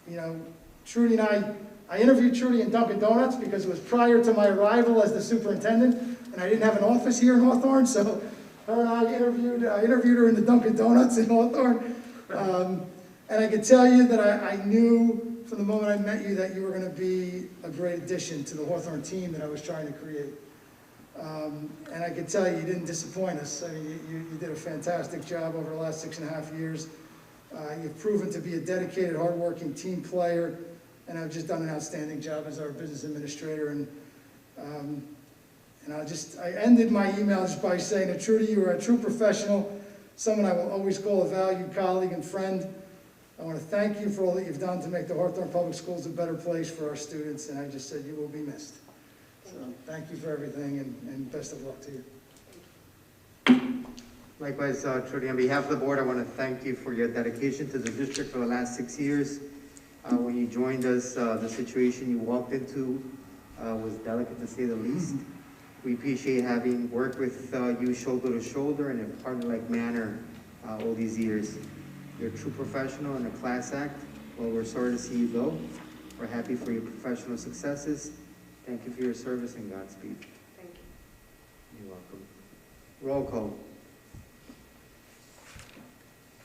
You know, Trudy and I interviewed Trudy in Dunkin' Donuts because it was prior to my arrival as the superintendent, and I didn't have an office here in Hawthorne, so her and I interviewed her in the Dunkin' Donuts in Hawthorne. And I can tell you that I knew from the moment I met you that you were going to be a great addition to the Hawthorne team that I was trying to create. And I can tell you, you didn't disappoint us. I mean, you did a fantastic job over the last 6.5 years. You've proven to be a dedicated, hardworking team player, and I've just done an outstanding job as our business administrator. And I ended my email just by saying that Trudy, you are a true professional, someone I will always call a valued colleague and friend. I want to thank you for all that you've done to make the Hawthorne Public Schools a better place for our students, and I just said you will be missed. So thank you for everything, and best of luck to you. Likewise, Trudy, on behalf of the board, I want to thank you for your dedication to the district for the last 6 years. When you joined us, the situation you walked into was delicate to say the least. We appreciate having worked with you shoulder to shoulder in a partner-like manner all these years. You're a true professional and a class act. Well, we're sorry to see you go. We're happy for your professional successes. Thank you for your service and Godspeed. Thank you. You're welcome. Roll call.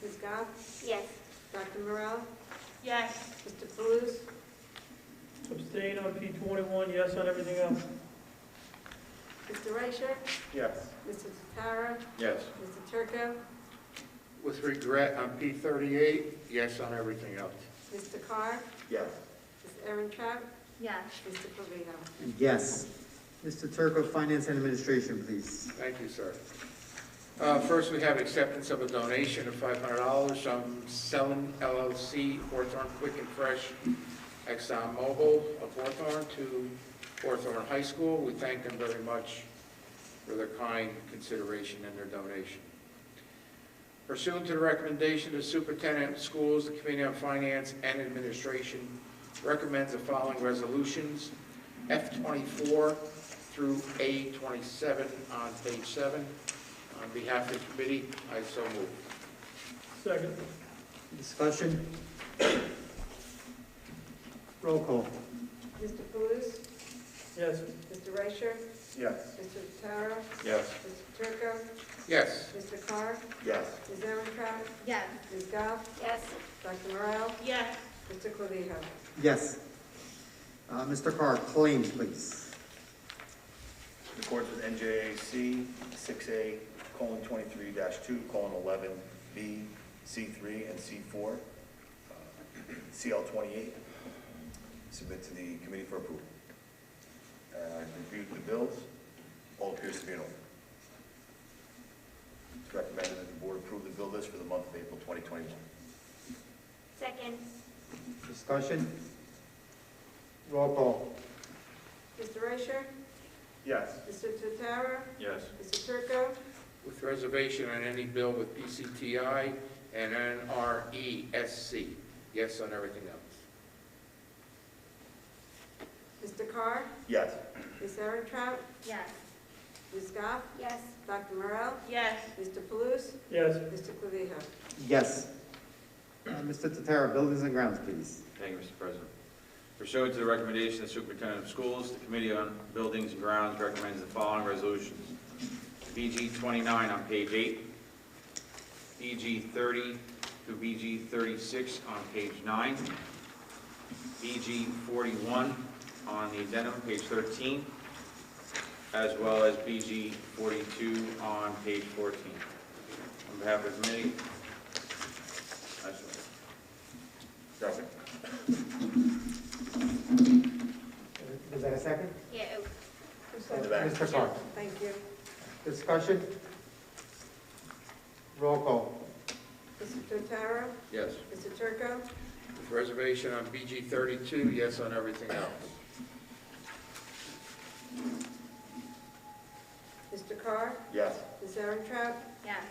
Ms. Goff? Yes. Dr. Morel? Yes. Mr. Palooz? Abstain on P21, yes on everything else. Mr. Reicher? Yes. Mr. Tatara? Yes. Mr. Turco? With regret on P38, yes on everything else. Mr. Carr? Yes. Ms. Erin Trout? Yes. Mr. Clavijo? Yes. Mr. Turco, Finance and Administration, please. Thank you, sir. First, we have acceptance of a donation of $500 from Selin LLC, Hawthorne Quick and Fresh ExxonMobil of Hawthorne to Hawthorne High School. We thank them very much for their kind consideration and their donation. Pursuant to the recommendation of the Superintendent of Schools, the Committee on Finance and Administration recommends the following resolutions: F24 through A27 on page 7. On behalf of the committee, I so move. Second. Discussion? Roll call. Mr. Palooz? Yes. Mr. Reicher? Yes. Mr. Tatara? Yes. Mr. Turco? Yes. Mr. Carr? Yes. Ms. Erin Trout? Yes. Ms. Goff? Yes. Dr. Morel? Yes. Mr. Clavijo? Yes. Mr. Carr, claims, please. In accordance with NJAC 6A:23-2:11B, C3, and C4, CL28, submit to the committee for approval. I've reviewed the bills. All appears to be in order. It's recommended that the board approve the bill list for the month of April 2021. Second. Discussion? Roll call. Mr. Reicher? Yes. Mr. Tatara? Yes. Mr. Turco? With reservation on any bill with PCTI and NRESC. Yes on everything else. Mr. Carr? Yes. Ms. Erin Trout? Yes. Ms. Goff? Yes. Dr. Morel? Yes. Mr. Palooz? Yes. Mr. Clavijo? Yes. Mr. Tatara, Buildings and Grounds, please. Thank you, Mr. President. Pursuant to the recommendation of the Superintendent of Schools, the Committee on Buildings and Grounds recommends the following resolutions. BG 29 on page 8, BG 30 through BG 36 on page 9, BG 41 on the addendum, page 13, as well as BG 42 on page 14. On behalf of the committee, I so move. Second. Is that a second? Yeah. In the back. Mr. Carr. Thank you. Discussion? Roll call. Mr. Tatara? Yes. Mr. Turco? With reservation on BG 32, yes on everything else. Mr. Carr? Yes. Ms. Erentraut? Yes.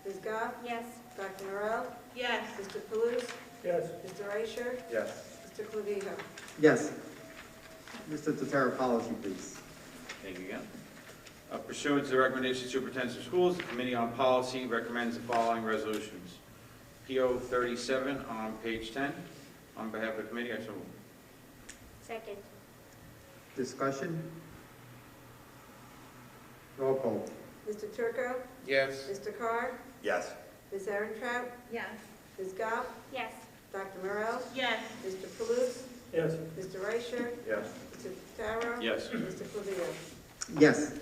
Ms. Goff? Yes. Dr. Morel? Yes. Mr. Palooz? Yes. Mr. Raisher? Yes. Mr. Clavijo? Yes. Mr. Tatara, policy, please. Thank you again. Pursuant to the recommendation of the Superintendent of Schools, the Committee on Policy recommends the following resolutions. PO 37 on page 10. On behalf of the committee, I so move. Second. Discussion? Roll call. Mr. Turco? Yes. Mr. Carr? Yes. Ms. Erentraut? Yes. Ms. Goff? Yes. Dr. Morel? Yes. Mr. Palooz? Yes. Mr. Raisher? Yes. Mr. Tatara? Yes. Mr. Clavijo? Yes.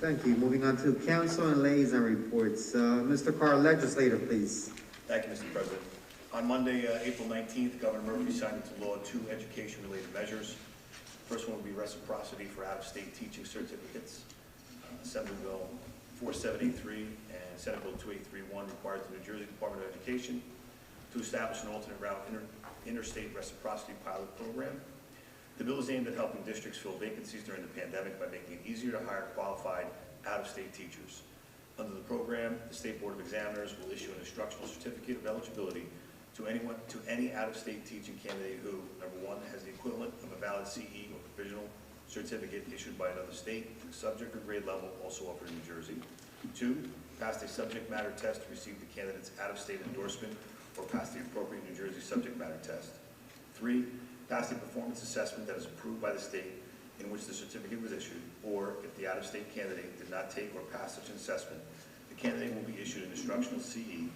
Thank you. Moving on to council and liaison reports. Mr. Carr, legislative, please. Thank you, Mr. President. On Monday, April 19th, Governor Murphy signed into law 2 education-related measures. First one will be reciprocity for out-of-state teaching certificates. Assembly Bill 4783 and Senate Bill 2831 requires the New Jersey Department of Education to establish an alternate route interstate reciprocity pilot program. The bill is aimed at helping districts fill vacancies during the pandemic by making it easier to hire qualified out-of-state teachers. Under the program, the State Board of Examiners will issue an instructional certificate of eligibility to any out-of-state teaching candidate who, number one, has the equivalent of a valid CE or provisional certificate issued by another state in the subject or grade level also offered in New Jersey. 2, passed a subject matter test to receive the candidate's out-of-state endorsement or passed the appropriate New Jersey subject matter test. 3, passed a performance assessment that is approved by the state in which the certificate was issued, or if the out-of-state candidate did not take or pass such an assessment, the candidate will be issued an instructional CE,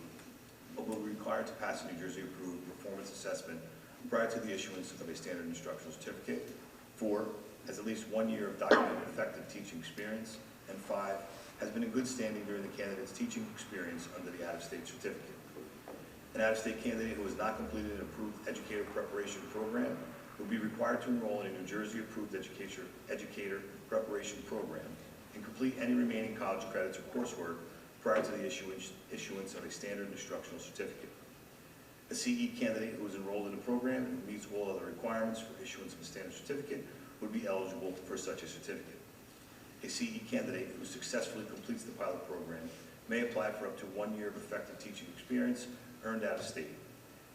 but will be required to pass a New Jersey approved performance assessment prior to the issuance of a standard instructional certificate. 4, has at least 1 year of documented effective teaching experience, and 5, has been in good standing during the candidate's teaching experience under the out-of-state certificate. An out-of-state candidate who has not completed an approved educator preparation program will be required to enroll in a New Jersey approved educator preparation program and complete any remaining college credits or coursework prior to the issuance of a standard instructional certificate. A CE candidate who is enrolled in the program and who meets all other requirements for issuance of a standard certificate would be eligible for such a certificate. A CE candidate who successfully completes the pilot program may apply for up to 1 year of effective teaching experience earned out of state,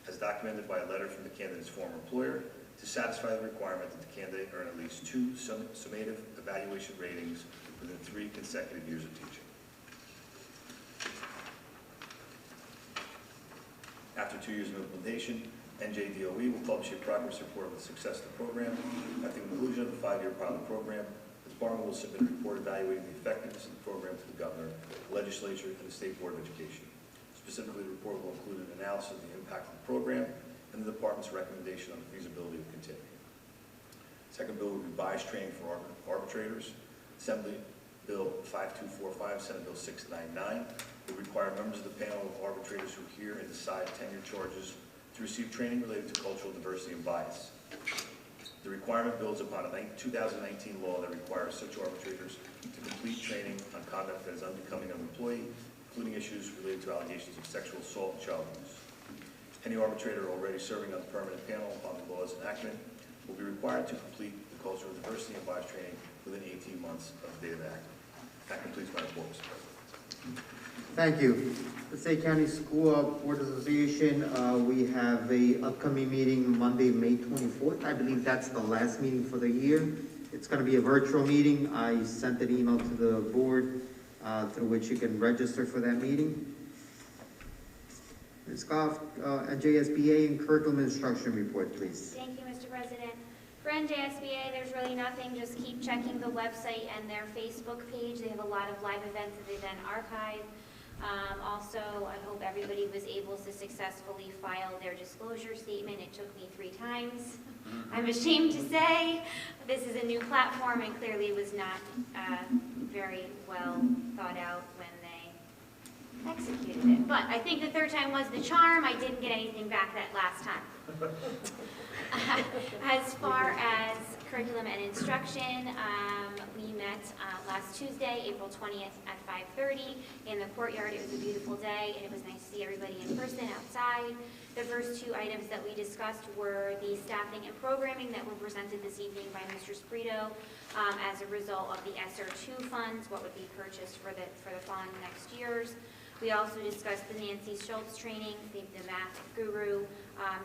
as documented by a letter from the candidate's former employer, to satisfy the requirement that the candidate earn at least 2 summative evaluation ratings within 3 consecutive years of teaching. After 2 years of implementation, NJDOE will publish a progress report of the success of the program. At the conclusion of the 5-year pilot program, the department will submit a report evaluating the effectiveness of the program to the governor, the legislature, and the State Board of Education. Specifically, the report will include an analysis of the impact of the program and the department's recommendation on the feasibility of continuing. Second bill would be bias training for arbitrators. Assembly Bill 5245, Senate Bill 699, will require members of the panel of arbitrators who hear and decide tenure charges to receive training related to cultural diversity and bias. The requirement builds upon a 2019 law that requires such arbitrators to complete training on conduct that is unbecoming of an employee, including issues related to allegations of sexual assault and child abuse. Any arbitrator already serving on the permanent panel upon the law's enactment will be required to complete the cultural diversity and bias training within 18 months of the date of enactment. That completes my report, Mr. President. Thank you. The State County School Board Association, we have a upcoming meeting Monday, May 24th. I believe that's the last meeting for the year. It's going to be a virtual meeting. I sent an email to the board through which you can register for that meeting. Ms. Goff, NJSBA and curriculum instruction report, please. Thank you, Mr. President. For NJSBA, there's really nothing, just keep checking the website and their Facebook page. They have a lot of live events that they then archive. Also, I hope everybody was able to successfully file their disclosure statement. It took me 3 times. I'm ashamed to say this is a new platform and clearly was not very well thought out when they executed it. But I think the 3rd time was the charm. I didn't get anything back that last time. As far as curriculum and instruction, we met last Tuesday, April 20th at 5:30 in the courtyard. It was a beautiful day, and it was nice to see everybody in person outside. The first 2 items that we discussed were the staffing and programming that were presented this evening by Mr. Sprito as a result of the SR2 funds, what would be purchased for the following next years. We also discussed the Nancy Schultz training, the math guru.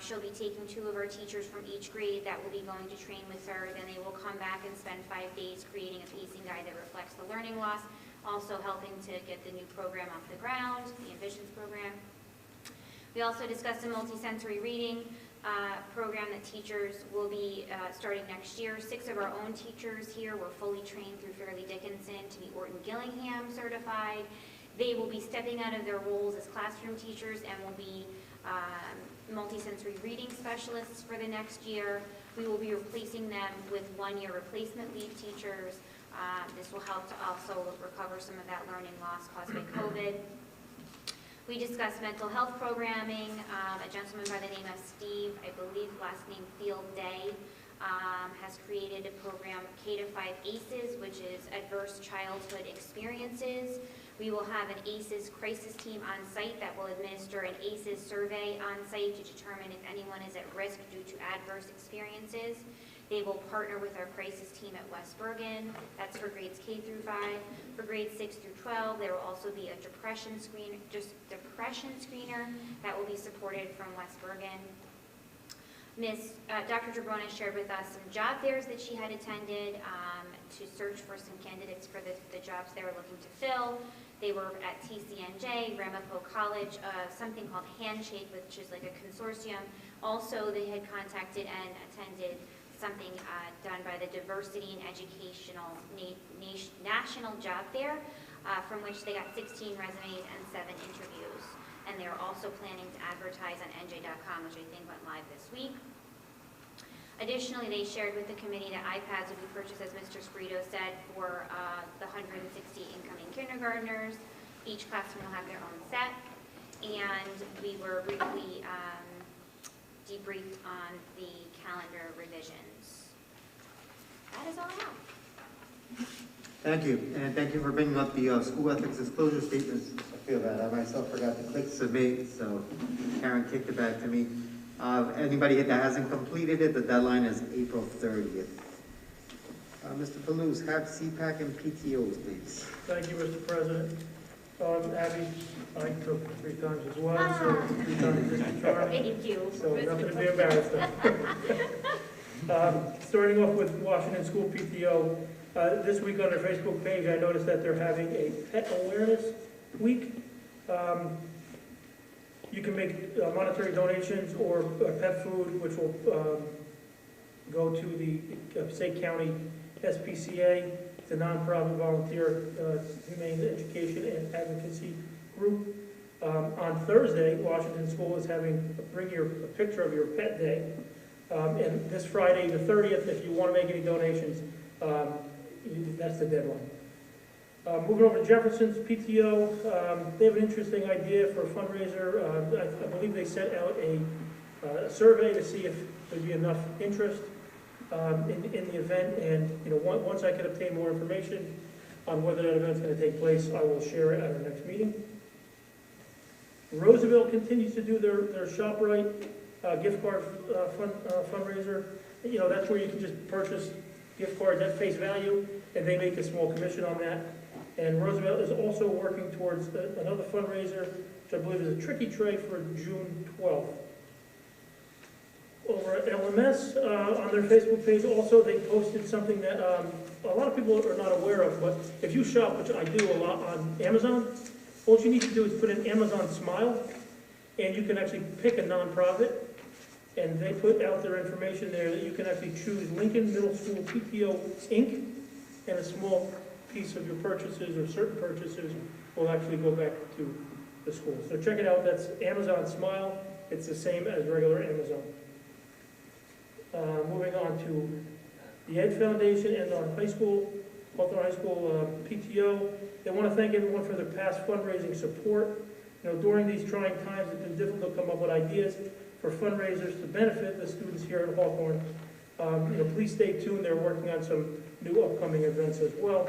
She'll be taking 2 of our teachers from each grade that will be going to train with her. Then they will come back and spend 5 days creating a pacing guide that reflects the learning loss, also helping to get the new program off the ground, the Ambitions program. We also discussed a multisensory reading program that teachers will be starting next year. 6 of our own teachers here were fully trained through Fairleigh Dickinson to be Orton Gillingham certified. They will be stepping out of their roles as classroom teachers and will be multisensory reading specialists for the next year. We will be replacing them with 1-year replacement leave teachers. This will help to also recover some of that learning loss caused by COVID. We discussed mental health programming. A gentleman by the name of Steve, I believe last name Field Day, has created a program, K-5 ACEs, which is Adverse Childhood Experiences. We will have an ACEs crisis team on site that will administer an ACEs survey on site to determine if anyone is at risk due to adverse experiences. They will partner with our crisis team at West Bergen. That's for grades K through 5. For grades 6 through 12, there will also be a depression screener that will be supported from West Bergen. Dr. Jabrona shared with us some job fairs that she had attended to search for some candidates for the jobs they were looking to fill. They were at TCNJ, Ramapo College, something called Handshake, which is like a consortium. Also, they had contacted and attended something done by the Diversity and Educational National Job Fair, from which they got 16 resumes and 7 interviews. And they're also planning to advertise on NJ.com, which I think went live this week. Additionally, they shared with the committee that iPads will be purchased, as Mr. Sprito said, for the 160 incoming kindergartners. Each classroom will have their own set. And we were briefly debriefed on the calendar revisions. That is all I have. Thank you, and thank you for bringing up the school ethics disclosure statements. I feel bad, I myself forgot to click submit, so Karen kicked it back to me. Anybody that hasn't completed it, the deadline is April 30th. Mr. Palouse, have CPAC and PTOs, please. Thank you, Mr. President. Abby, I took 3 times as well, so 3 times is the charm. Thank you. So nothing to be embarrassed of. Starting off with Washington School PTO, this week on their Facebook page, I noticed that they're having a Pet Awareness Week. You can make monetary donations or pet food, which will go to the Passaic County SPCA. It's a nonprofit volunteer humane education and advocacy group. On Thursday, Washington School is having bring a picture of your pet day. And this Friday, the 30th, if you want to make any donations, that's the deadline. Moving over to Jefferson's PTO, they have an interesting idea for a fundraiser. I believe they sent out a survey to see if there'd be enough interest in the event. And once I can obtain more information on whether that event's going to take place, I will share it at our next meeting. Roosevelt continues to do their ShopRite gift card fundraiser. That's where you can just purchase gift cards at face value, and they make a small commission on that. And Roosevelt is also working towards another fundraiser, which I believe is a tricky tray for June 12th. Over at LMS, on their Facebook page also, they posted something that a lot of people are not aware of, but if you shop, which I do a lot on Amazon, all you need to do is put in Amazon Smile, and you can actually pick a nonprofit, and they put out their information there that you can actually choose Lincoln Middle School PTO Inc., and a small piece of your purchases or certain purchases will actually go back to the school. So check it out, that's Amazon Smile, it's the same as regular Amazon. Moving on to the Ed Foundation and on Hawthorne High School PTO. They want to thank everyone for their past fundraising support. You know, during these trying times, it's been difficult to come up with ideas for fundraisers to benefit the students here at Hawthorne. You know, please stay tuned. They're working on some new upcoming events as well.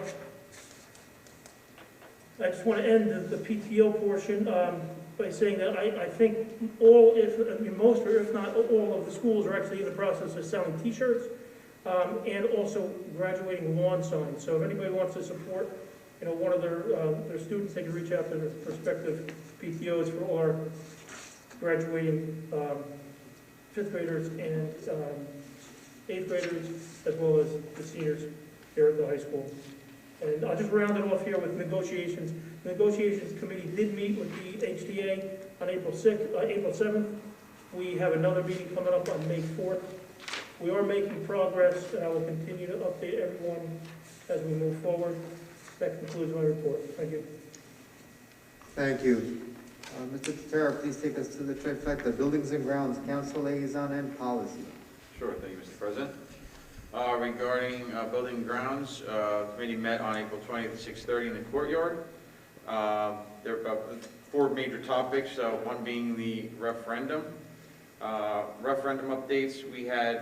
I just want to end the PTO portion by saying that I think most or if not all of the schools are actually in the process of selling T-shirts and also graduating lawn signs. So if anybody wants to support, you know, one of their students, they can reach out to their prospective PTOs for all our graduating 5th graders and 8th graders, as well as the seniors here at the high school. And I'll just round it off here with negotiations. The negotiations committee did meet with the HTA on April 7th. We have another meeting coming up on May 4th. We are making progress, and I will continue to update everyone as we move forward. That concludes my report. Thank you. Thank you. Mr. Tutera, please take us to the trifecta, Buildings and Grounds, Council Liaison and Policy. Sure, thank you, Mr. President. Regarding building and grounds, committee met on April 20th at 6:30 in the courtyard. There are 4 major topics, one being the referendum. Referendum updates, we had,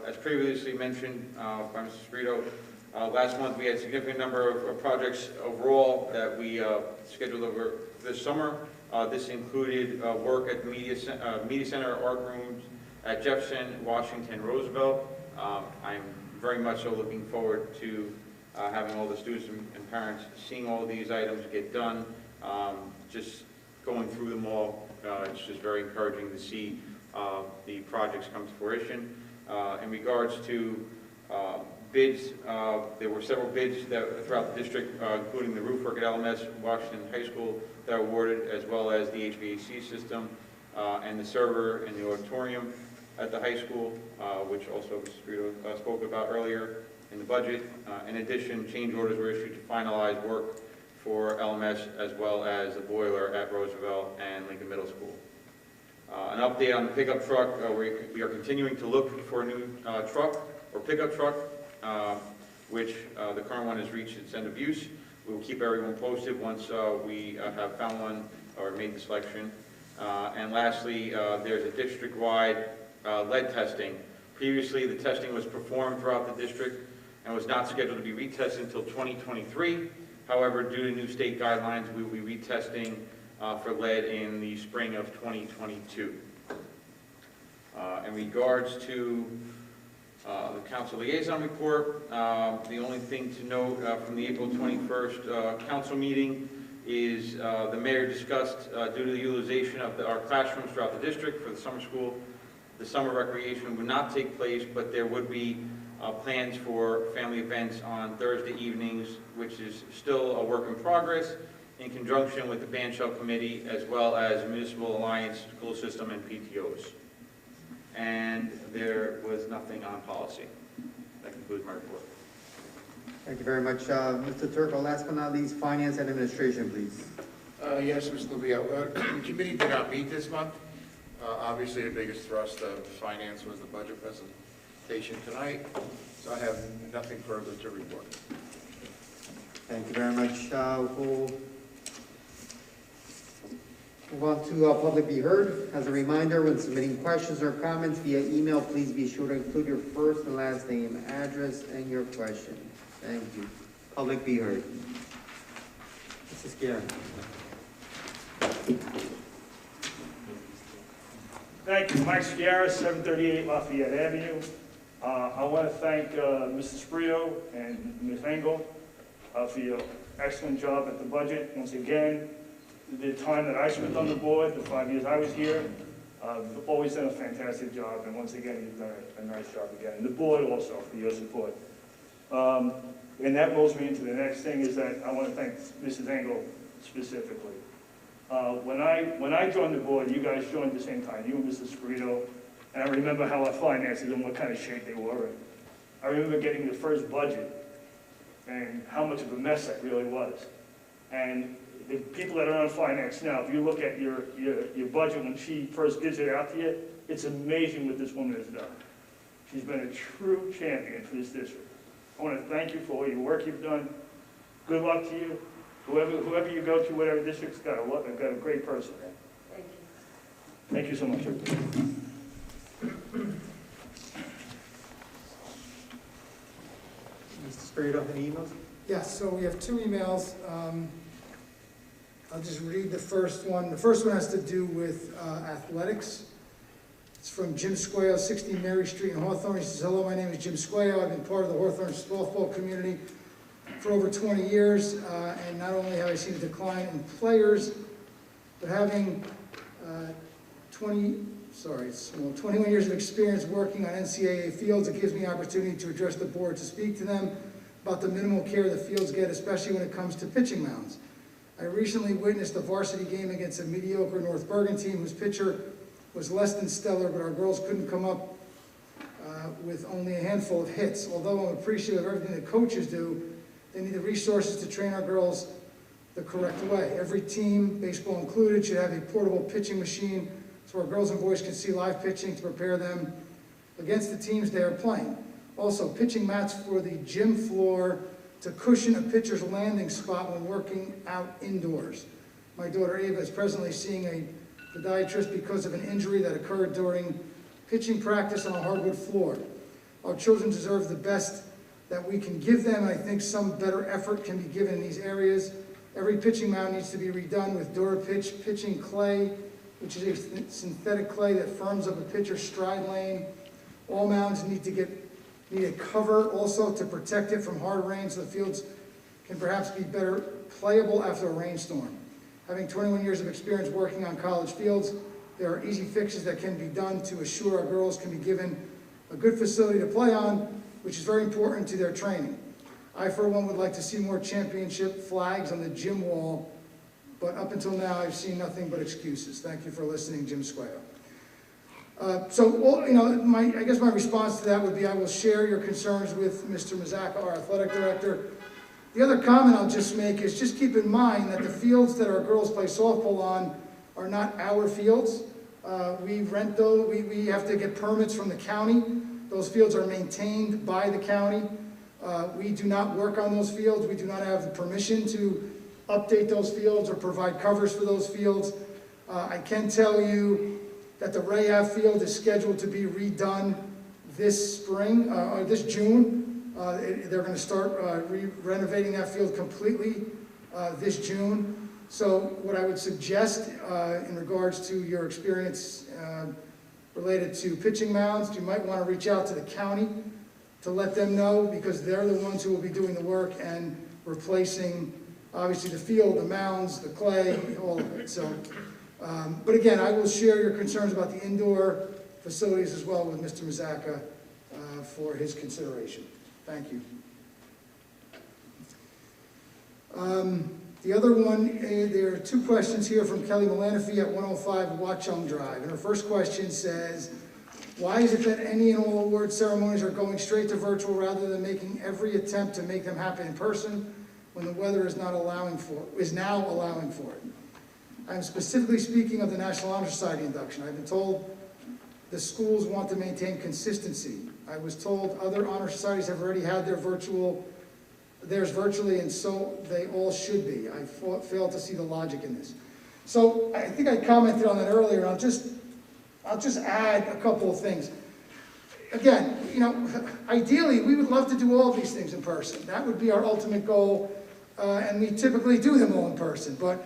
as previously mentioned by Mr. Sprito, last month we had a significant number of projects overall that we scheduled over this summer. This included work at the Media Center, art rooms at Jefferson, Washington, Roosevelt. I'm very much so looking forward to having all the students and parents seeing all these items get done. Just going through them all, it's just very encouraging to see the projects come to fruition. In regards to bids, there were several bids that throughout the district, including the roof work at LMS Washington High School that were awarded, as well as the HVAC system and the server in the auditorium at the high school, which also Mr. Sprito spoke about earlier in the budget. In addition, change orders were issued to finalize work for LMS as well as the boiler at Roosevelt and Lincoln Middle School. An update on the pickup truck, we are continuing to look for a new truck or pickup truck, which the current one has reached its end of use. We will keep everyone posted once we have found one or made the selection. And lastly, there's a district-wide lead testing. Previously, the testing was performed throughout the district and was not scheduled to be retested until 2023. However, due to new state guidelines, we will be retesting for lead in the spring of 2022. In regards to the council liaison report, the only thing to note from the April 21st council meeting is the mayor discussed due to the utilization of our classrooms throughout the district for the summer school, the summer recreation would not take place, but there would be plans for family events on Thursday evenings, which is still a work in progress, in conjunction with the band shell committee, as well as Municipal Alliance School System and PTOs. And there was nothing on policy. That concludes my report. Thank you very much. Mr. Turco, last but not least, Finance and Administration, please. Yes, Mr. Lubio. The committee did not meet this month. Obviously, the biggest thrust of finance was the budget presentation tonight, so I have nothing further to report. Thank you very much. We'll move on to public be heard. As a reminder, when submitting questions or comments via email, please be sure to include your first and last name, address, and your question. Thank you. Public be heard. Mrs. Guerin. Thank you. Mike Sciarra, 738 Lafayette Avenue. I want to thank Mr. Sprito and Ms. Engel for your excellent job at the budget. Once again, the time that I spent on the board, the 5 years I was here, You've always done a fantastic job, and once again, you've done a nice job again. And the board also for your support. And that rolls me into the next thing is that I want to thank Mrs. Engel specifically. When I joined the board, you guys joined at the same time, you and Mrs. Spirito, and I remember how our finances and what kind of shape they were in. I remember getting the first budget and how much of a mess that really was. And the people that are on finance now, if you look at your budget when she first gives it out to you, it's amazing what this woman has done. She's been a true champion for this district. I want to thank you for all your work you've done. Good luck to you. Whoever you go to, whatever district's got a great person. Thank you. Thank you so much. Mr. Spirito, any emails? Yes, so we have two emails. I'll just read the first one. The first one has to do with athletics. It's from Jim Squayo, 16 Mary Street in Hawthorne. He says, hello, my name is Jim Squayo. I've been part of the Hawthorne softball community for over 20 years, and not only have I seen a decline in players, but having 21 years of experience working on NCAA fields, it gives me an opportunity to address the board to speak to them about the minimal care the fields get, especially when it comes to pitching mounds. I recently witnessed a varsity game against a mediocre North Bergen team whose pitcher was less than stellar, but our girls couldn't come up with only a handful of hits. Although I'm appreciative of everything the coaches do, they need the resources to train our girls the correct way. Every team, baseball included, should have a portable pitching machine so our girls and boys can see live pitching to prepare them against the teams they are playing. Also, pitching mats for the gym floor to cushion a pitcher's landing spot when working out indoors. My daughter Ava is presently seeing a podiatrist because of an injury that occurred during pitching practice on a hardwood floor. Our children deserve the best that we can give them, and I think some better effort can be given in these areas. Every pitching mound needs to be redone with DuraPitch pitching clay, which is a synthetic clay that firms up a pitcher's stride lane. All mounds need a cover also to protect it from hard rain so the fields can perhaps be better playable after a rainstorm. Having 21 years of experience working on college fields, there are easy fixes that can be done to assure our girls can be given a good facility to play on, which is very important to their training. I, for one, would like to see more championship flags on the gym wall, but up until now, I've seen nothing but excuses. Thank you for listening, Jim Squayo. I guess my response to that would be I will share your concerns with Mr. Mazzacca, our athletic director. The other comment I'll just make is just keep in mind that the fields that our girls play softball on are not our fields. We rent those, we have to get permits from the county. Those fields are maintained by the county. We do not work on those fields. We do not have the permission to update those fields or provide covers for those fields. I can tell you that the Ray Ave field is scheduled to be redone this spring, or this June. They're going to start renovating that field completely this June. So what I would suggest in regards to your experience related to pitching mounds, you might want to reach out to the county to let them know, because they're the ones who will be doing the work and replacing, obviously, the field, the mounds, the clay, all of it. So, but again, I will share your concerns about the indoor facilities as well with Mr. Mazzacca for his consideration. Thank you. The other one, there are two questions here from Kelly Malanafi at 105 Watchung Drive. And her first question says, why is it that any and all award ceremonies are going straight to virtual rather than making every attempt to make them happen in person when the weather is now allowing for it? I'm specifically speaking of the National Honor Society induction. I've been told the schools want to maintain consistency. I was told other honor societies have already had theirs virtually, and so they all should be. I fail to see the logic in this. So I think I commented on that earlier, and I'll just add a couple of things. Again, ideally, we would love to do all of these things in person. That would be our ultimate goal, and we typically do them all in person. But,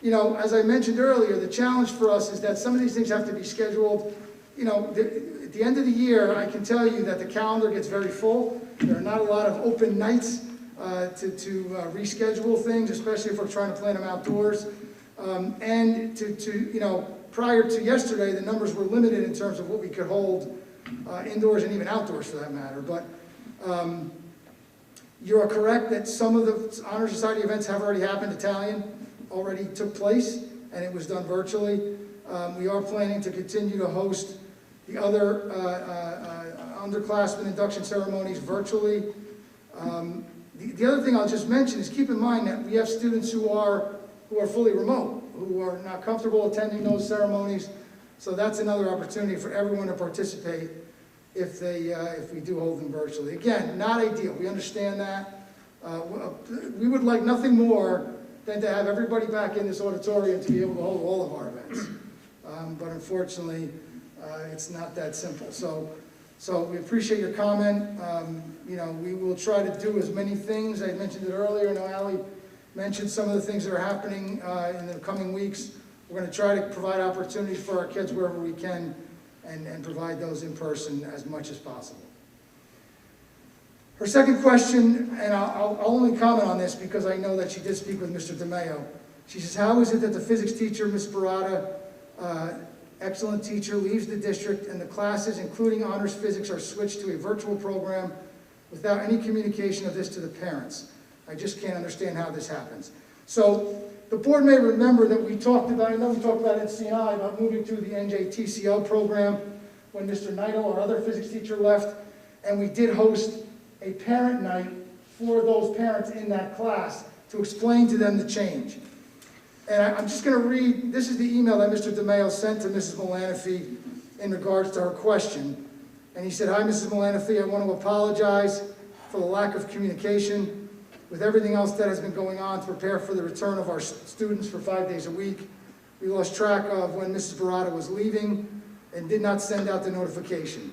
as I mentioned earlier, the challenge for us is that some of these things have to be scheduled. At the end of the year, I can tell you that the calendar gets very full. There are not a lot of open nights to reschedule things, especially if we're trying to plan them outdoors. And to prior to yesterday, the numbers were limited in terms of what we could hold indoors and even outdoors for that matter. But you are correct that some of the Honor Society events have already happened. Italian already took place, and it was done virtually. We are planning to continue to host the other underclassmen induction ceremonies virtually. The other thing I'll just mention is keep in mind that we have students who are fully remote, who are not comfortable attending those ceremonies. So that's another opportunity for everyone to participate if we do hold them virtually. Again, not ideal. We understand that. We would like nothing more than to have everybody back in this auditorium to be able to hold all of our events. But unfortunately, it's not that simple. So we appreciate your comment. You know, we will try to do as many things. I mentioned it earlier. I know Allie mentioned some of the things that are happening in the coming weeks. We're going to try to provide opportunities for our kids wherever we can and provide those in person as much as possible. Her second question, and I'll only comment on this because I know that she did speak with Mr. DeMeo. She says, how is it that the physics teacher, Ms. Barada, excellent teacher, leaves the district and the classes, including honors physics, are switched to a virtual program without any communication of this to the parents? I just can't understand how this happens. So the board may remember that we talked about, I know we talked about at CNI, about moving to the NJTCL program when Mr. Neidel, our other physics teacher, left, and we did host a parent night for those parents in that class to explain to them the change. And I'm just going to read, this is the email that Mr. DeMeo sent to Mrs. Melanofi in regards to her question. And he said, hi, Mrs. Melanofi, I want to apologize for the lack of communication. With everything else that has been going on to prepare for the return of our students for 5 days a week, we lost track of when Mrs. Barada was leaving and did not send out the notification.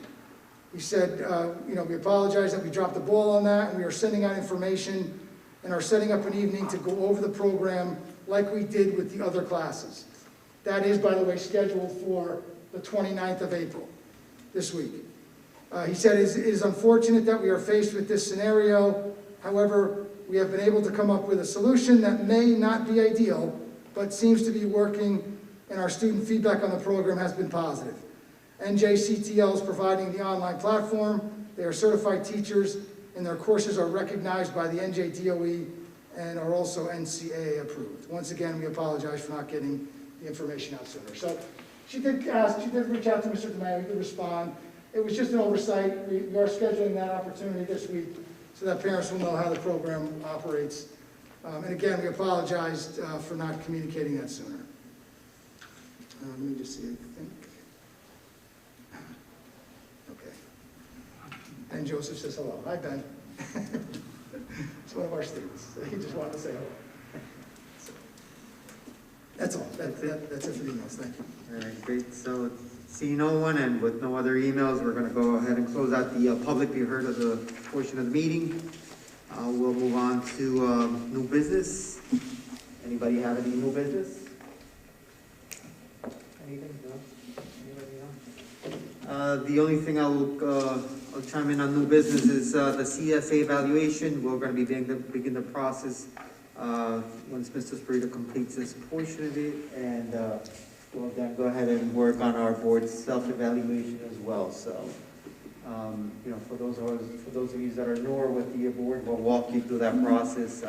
He said, you know, we apologize that we dropped the ball on that, and we are sending out information and are setting up an evening to go over the program like we did with the other classes. That is, by the way, scheduled for the 29th of April, this week. He said, it is unfortunate that we are faced with this scenario. However, we have been able to come up with a solution that may not be ideal, but seems to be working, and our student feedback on the program has been positive. NJCTL is providing the online platform. They are certified teachers, and their courses are recognized by the NJDOE and are also NCAA approved. Once again, we apologize for not getting the information out sooner. So she did reach out to Mr. DeMeo, he did respond. It was just an oversight. We are scheduling that opportunity this week so that parents will know how the program operates. And again, we apologized for not communicating that sooner. Let me just see, I think. Okay. Ben Joseph says hello. Hi, Ben. It's one of our students. He just wanted to say hello. That's all. That's it for the emails. Thank you. All right, great. So, seeing no one and with no other emails, we're going to go ahead and close out the publicly heard of the portion of the meeting. We'll move on to new business. Anybody have any new business? Anything? No? Anybody else? The only thing I'll chime in on new business is the CSA evaluation. We're going to be begin the process once Mr. Sprita completes this portion of it, and we'll then go ahead and work on our board's self-evaluation as well. So, you know, for those of you that are newer with the board, we'll walk you through that process.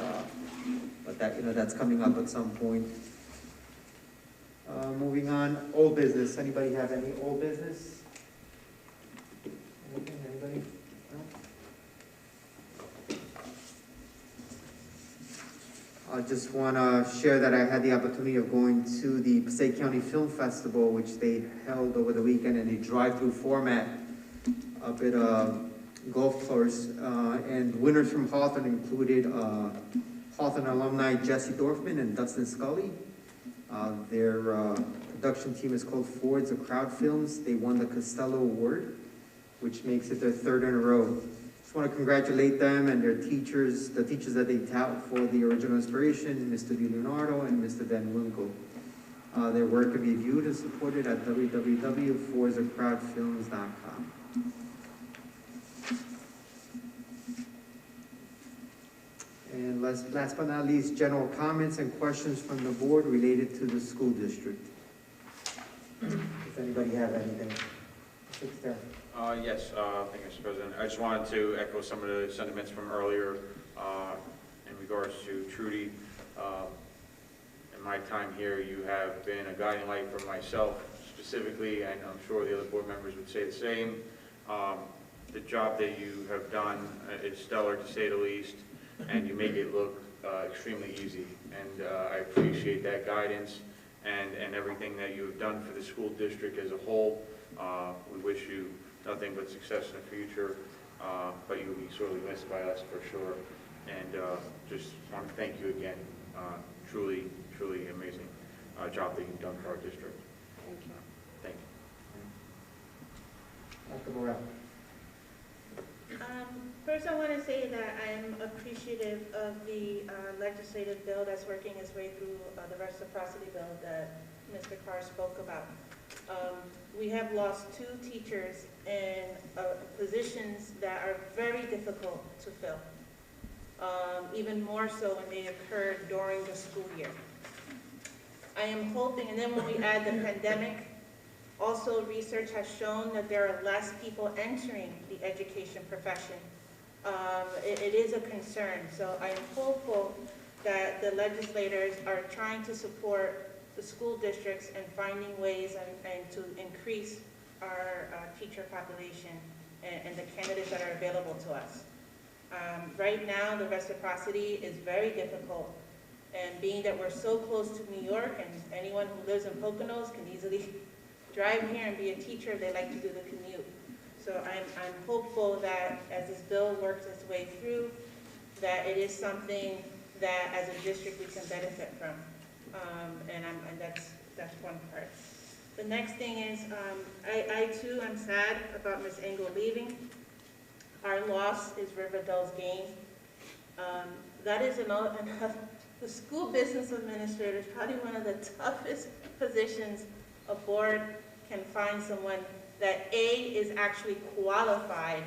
But that, you know, that's coming up at some point. Moving on, old business. Anybody have any old business? Anything? Anybody? No? I just want to share that I had the opportunity of going to the Passaic County Film Festival, which they held over the weekend in a drive-through format up at golf course. And winners from Hawthorne included Hawthorne alumni Jesse Dorfman and Dustin Scully. Their production team is called Fords of Crowd Films. They won the Costello Award, which makes it their third in a row. Just want to congratulate them and their teachers, the teachers that they tout for the original inspiration, Mr. DiLeonardo and Mr. Van Winkle. Their work can be viewed and supported at www.fordsofcrowdfilms.com. And last but not least, general comments and questions from the board related to the school district. Anybody have anything? Mr. Yes, thank you, Mr. President. I just wanted to echo some of the sentiments from earlier in regards to Trudy. In my time here, you have been a guiding light for myself specifically, and I'm sure the other board members would say the same. The job that you have done is stellar, to say the least, and you make it look extremely easy. And I appreciate that guidance and everything that you have done for the school district as a whole. We wish you nothing but success in the future, but you'll be sorely missed by us for sure. And just want to thank you again. Truly, truly amazing job that you've done for our district. Thank you. Thank you. Dr. Morrell? First, I want to say that I'm appreciative of the legislative bill that's working its way through the reciprocity bill that Mr. Carr spoke about. We have lost 2 teachers in positions that are very difficult to fill, even more so when they occurred during the school year. I am hoping, and then when we add the pandemic, also research has shown that there are less people entering the education profession. It is a concern, so I am hopeful that the legislators are trying to support the school districts and finding ways and to increase our teacher population and the candidates that are available to us. Right now, the reciprocity is very difficult, and being that we're so close to New York, and anyone who lives in Poconos can easily drive here and be a teacher if they like to do the commute. So I'm hopeful that as this bill works its way through, that it is something that as a district we can benefit from. And that's one part. The next thing is, I too am sad about Ms. Engel leaving. Our loss is Riverdale's gain. That is another, the school business administrator is probably one of the toughest positions a board can find someone that A, is actually qualified,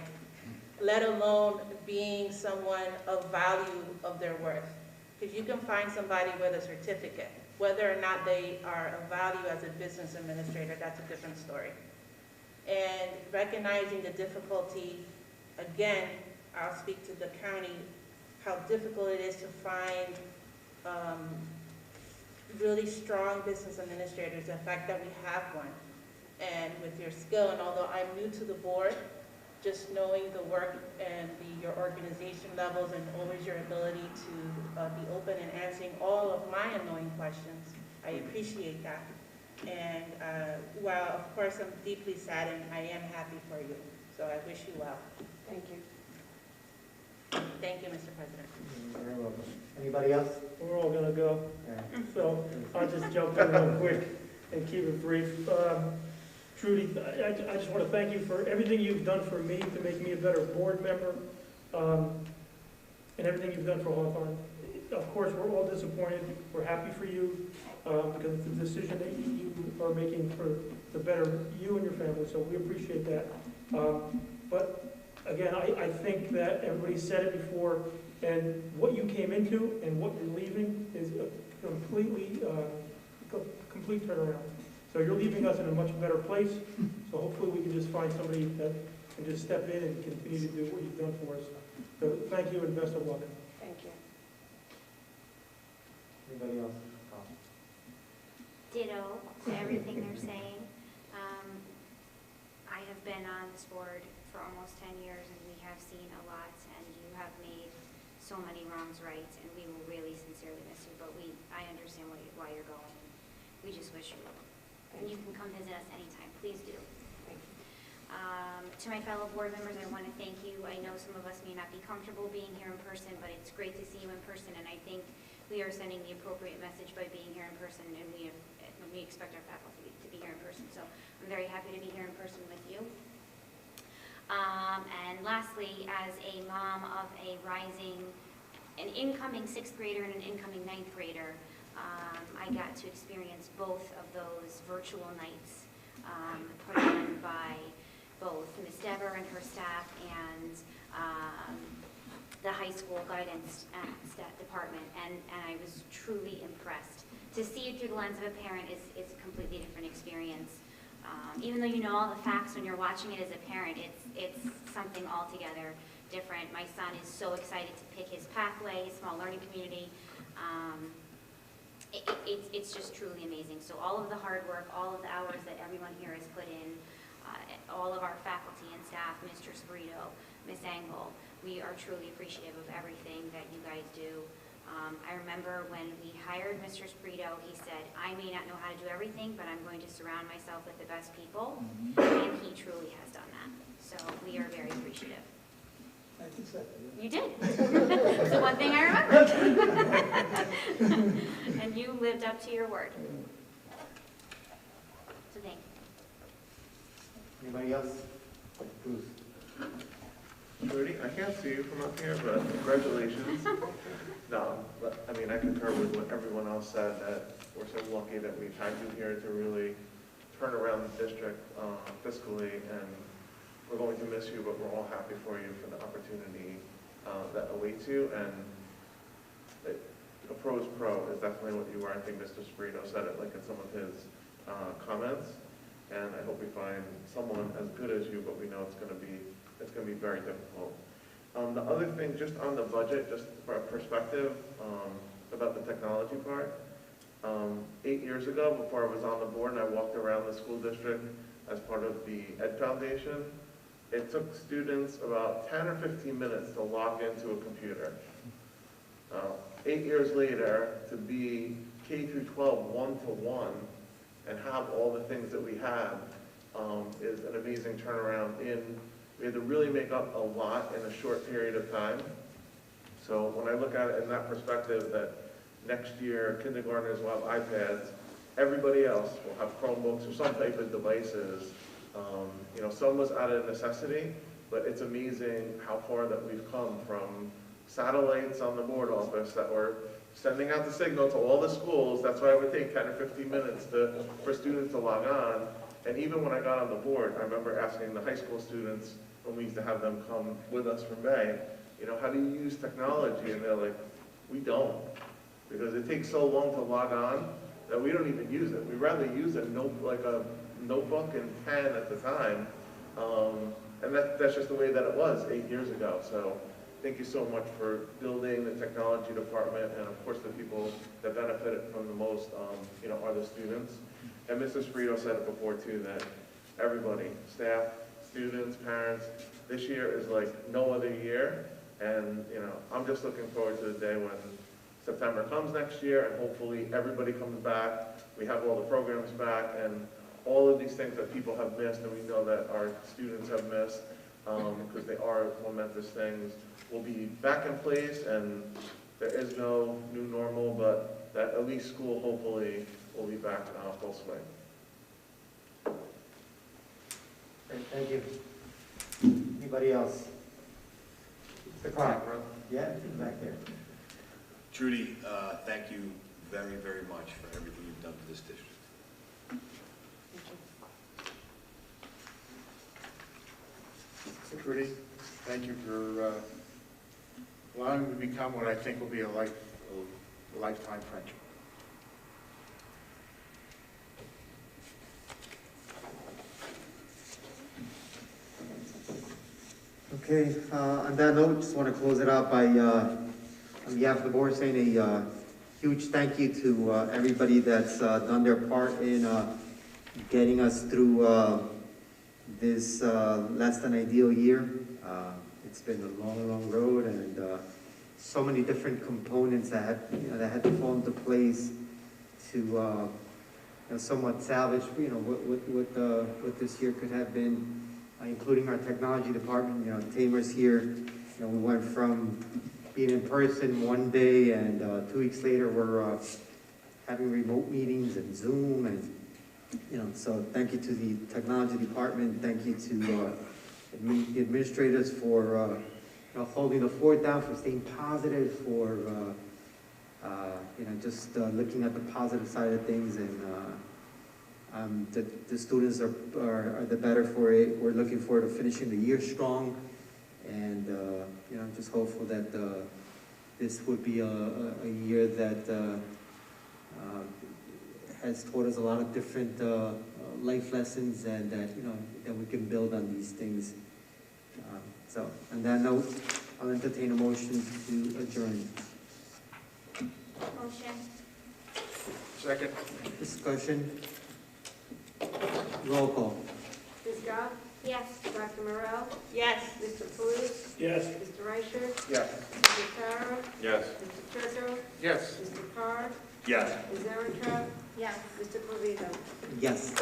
let alone being someone of value of their worth. Because you can find somebody with a certificate. Whether or not they are of value as a business administrator, that's a different story. And recognizing the difficulty, again, I'll speak to the county, how difficult it is to find really strong business administrators, the fact that we have one. And with your skill, and although I'm new to the board, just knowing the work and your organization levels and always your ability to be open and answering all of my annoying questions, I appreciate that. And while of course I'm deeply saddened, I am happy for you. So I wish you well. Thank you. Thank you, Mr. President. You're very welcome. Anybody else? We're all gonna go, Yeah. so I'll just jump in real quick and keep it brief. Trudy, I just want to thank you for everything you've done for me to make me a better board member, and everything you've done for Hawthorne. Of course, we're all disappointed. We're happy for you because it's a decision that you are making for the better you and your family, so we appreciate that. But again, I think that everybody said it before, and what you came into and what you're leaving is a complete turnaround. So you're leaving us in a much better place, so hopefully we can just find somebody that can just step in and continue to do what you've done for us. So thank you and best of luck. Thank you. Anybody else? Ditto to everything they're saying. I have been on this board for almost 10 years, and we have seen a lot, and you have made so many wrongs right, and we will really sincerely miss you, but I understand why you're going. We just wish you well. And you can come visit us anytime. Please do. To my fellow board members, I want to thank you. I know some of us may not be comfortable being here in person, but it's great to see you in person, and I think we are sending the appropriate message by being here in person, and we expect our faculty to be here in person. So I'm very happy to be here in person with you. And lastly, as a mom of an incoming 6th grader and an incoming 9th grader, I got to experience both of those virtual nights put on by both Ms. Dever and her staff and the high school guidance staff department, and I was truly impressed. To see it through the lens of a parent is a completely different experience. Even though you know all the facts when you're watching it as a parent, it's something altogether different. My son is so excited to pick his pathway, his small learning community. It's just truly amazing. So all of the hard work, all of the hours that everyone here has put in, all of our faculty and staff, Mr. Sprito, Ms. Engel, we are truly appreciative of everything that you guys do. I remember when we hired Mr. Sprito, he said, I may not know how to do everything, but I'm going to surround myself with the best people, and he truly has done that. So we are very appreciative. I can say. You did. It's the one thing I remember. And you lived up to your word. So thank you. Anybody else? Bruce? Rudy, I can't see you from up here, but congratulations. No, but, I mean, I concur with what everyone else said, that we're so lucky that we've had you here to really turn around the district fiscally, and we're going to miss you, but we're all happy for you for the opportunity that awaits you. And a pro's pro is definitely what you are. I think Mr. Sprito said it like in some of his comments, and I hope we find someone as good as you, but we know it's going to be very difficult. The other thing, just on the budget, just for a perspective about the technology part, 8 years ago, before I was on the board and I walked around the school district as part of the Ed Foundation, it took students about 10 or 15 minutes to log into a computer. 8 years later, to be K through 12 one-to-one and have all the things that we have is an amazing turnaround. We had to really make up a lot in a short period of time. So when I look at it in that perspective, that next year kindergartners will have iPads, everybody else will have Chromebooks or some type of devices. You know, some was out of necessity, but it's amazing how far that we've come from satellites on the board office that were sending out the signal to all the schools. That's why it would take 10 or 15 minutes for students to log on. And even when I got on the board, I remember asking the high school students, when we used to have them come with us from May, you know, how do you use technology? And they're like, we don't, because it takes so long to log on that we don't even use it. We'd rather use a notebook and pen at the time. And that's just the way that it was 8 years ago. So thank you so much for building the technology department, and of course the people that benefited from the most, you know, are the students. And Mrs. Sprito said it before too, that everybody, staff, students, parents, this year is like no other year. And, you know, I'm just looking forward to the day when September comes next year, and hopefully everybody comes back. We have all the programs back, and all of these things that people have missed, and we know that our students have missed, because they are momentous things, will be back in place. And there is no new normal, but that at least school hopefully will be back full swing. Great, thank you. Anybody else? Mr. Clark? Yeah, back there. Trudy, thank you very, very much for everything you've done for this district. Rudy, thank you for allowing me to become what I think will be a lifetime friendship. Okay, on that note, just want to close it out by, on behalf of the board, saying a huge thank you to everybody that's done their part in getting us through this less than ideal year. It's been a long, long road, and so many different components that had to fall into place to somewhat salvage what this year could have been, including our technology department. Tamer's here. We went from being in person one day, and 2 weeks later we're having remote meetings and Zoom, and so thank you to the technology department. Thank you to the administrators for holding the fort down, for staying positive, for just looking at the positive side of things. And the students are the better for it. We're looking forward to finishing the year strong, and I'm just hopeful that this would be a year that has taught us a lot of different life lessons and that, that we can build on these things. So, on that note, I'll entertain a motion to adjourn. Motion. Second. Discussion. Roll call. Ms. Gov? Yes. Dr. Morel? Yes. Mr. Paluth? Yes. Mr. Reicher? Yes. Mr. Tara? Yes. Mr. Turco? Yes. Mr. Carr? Yes. Ms. Eritrea? Yes. Mr. Provito? Yes.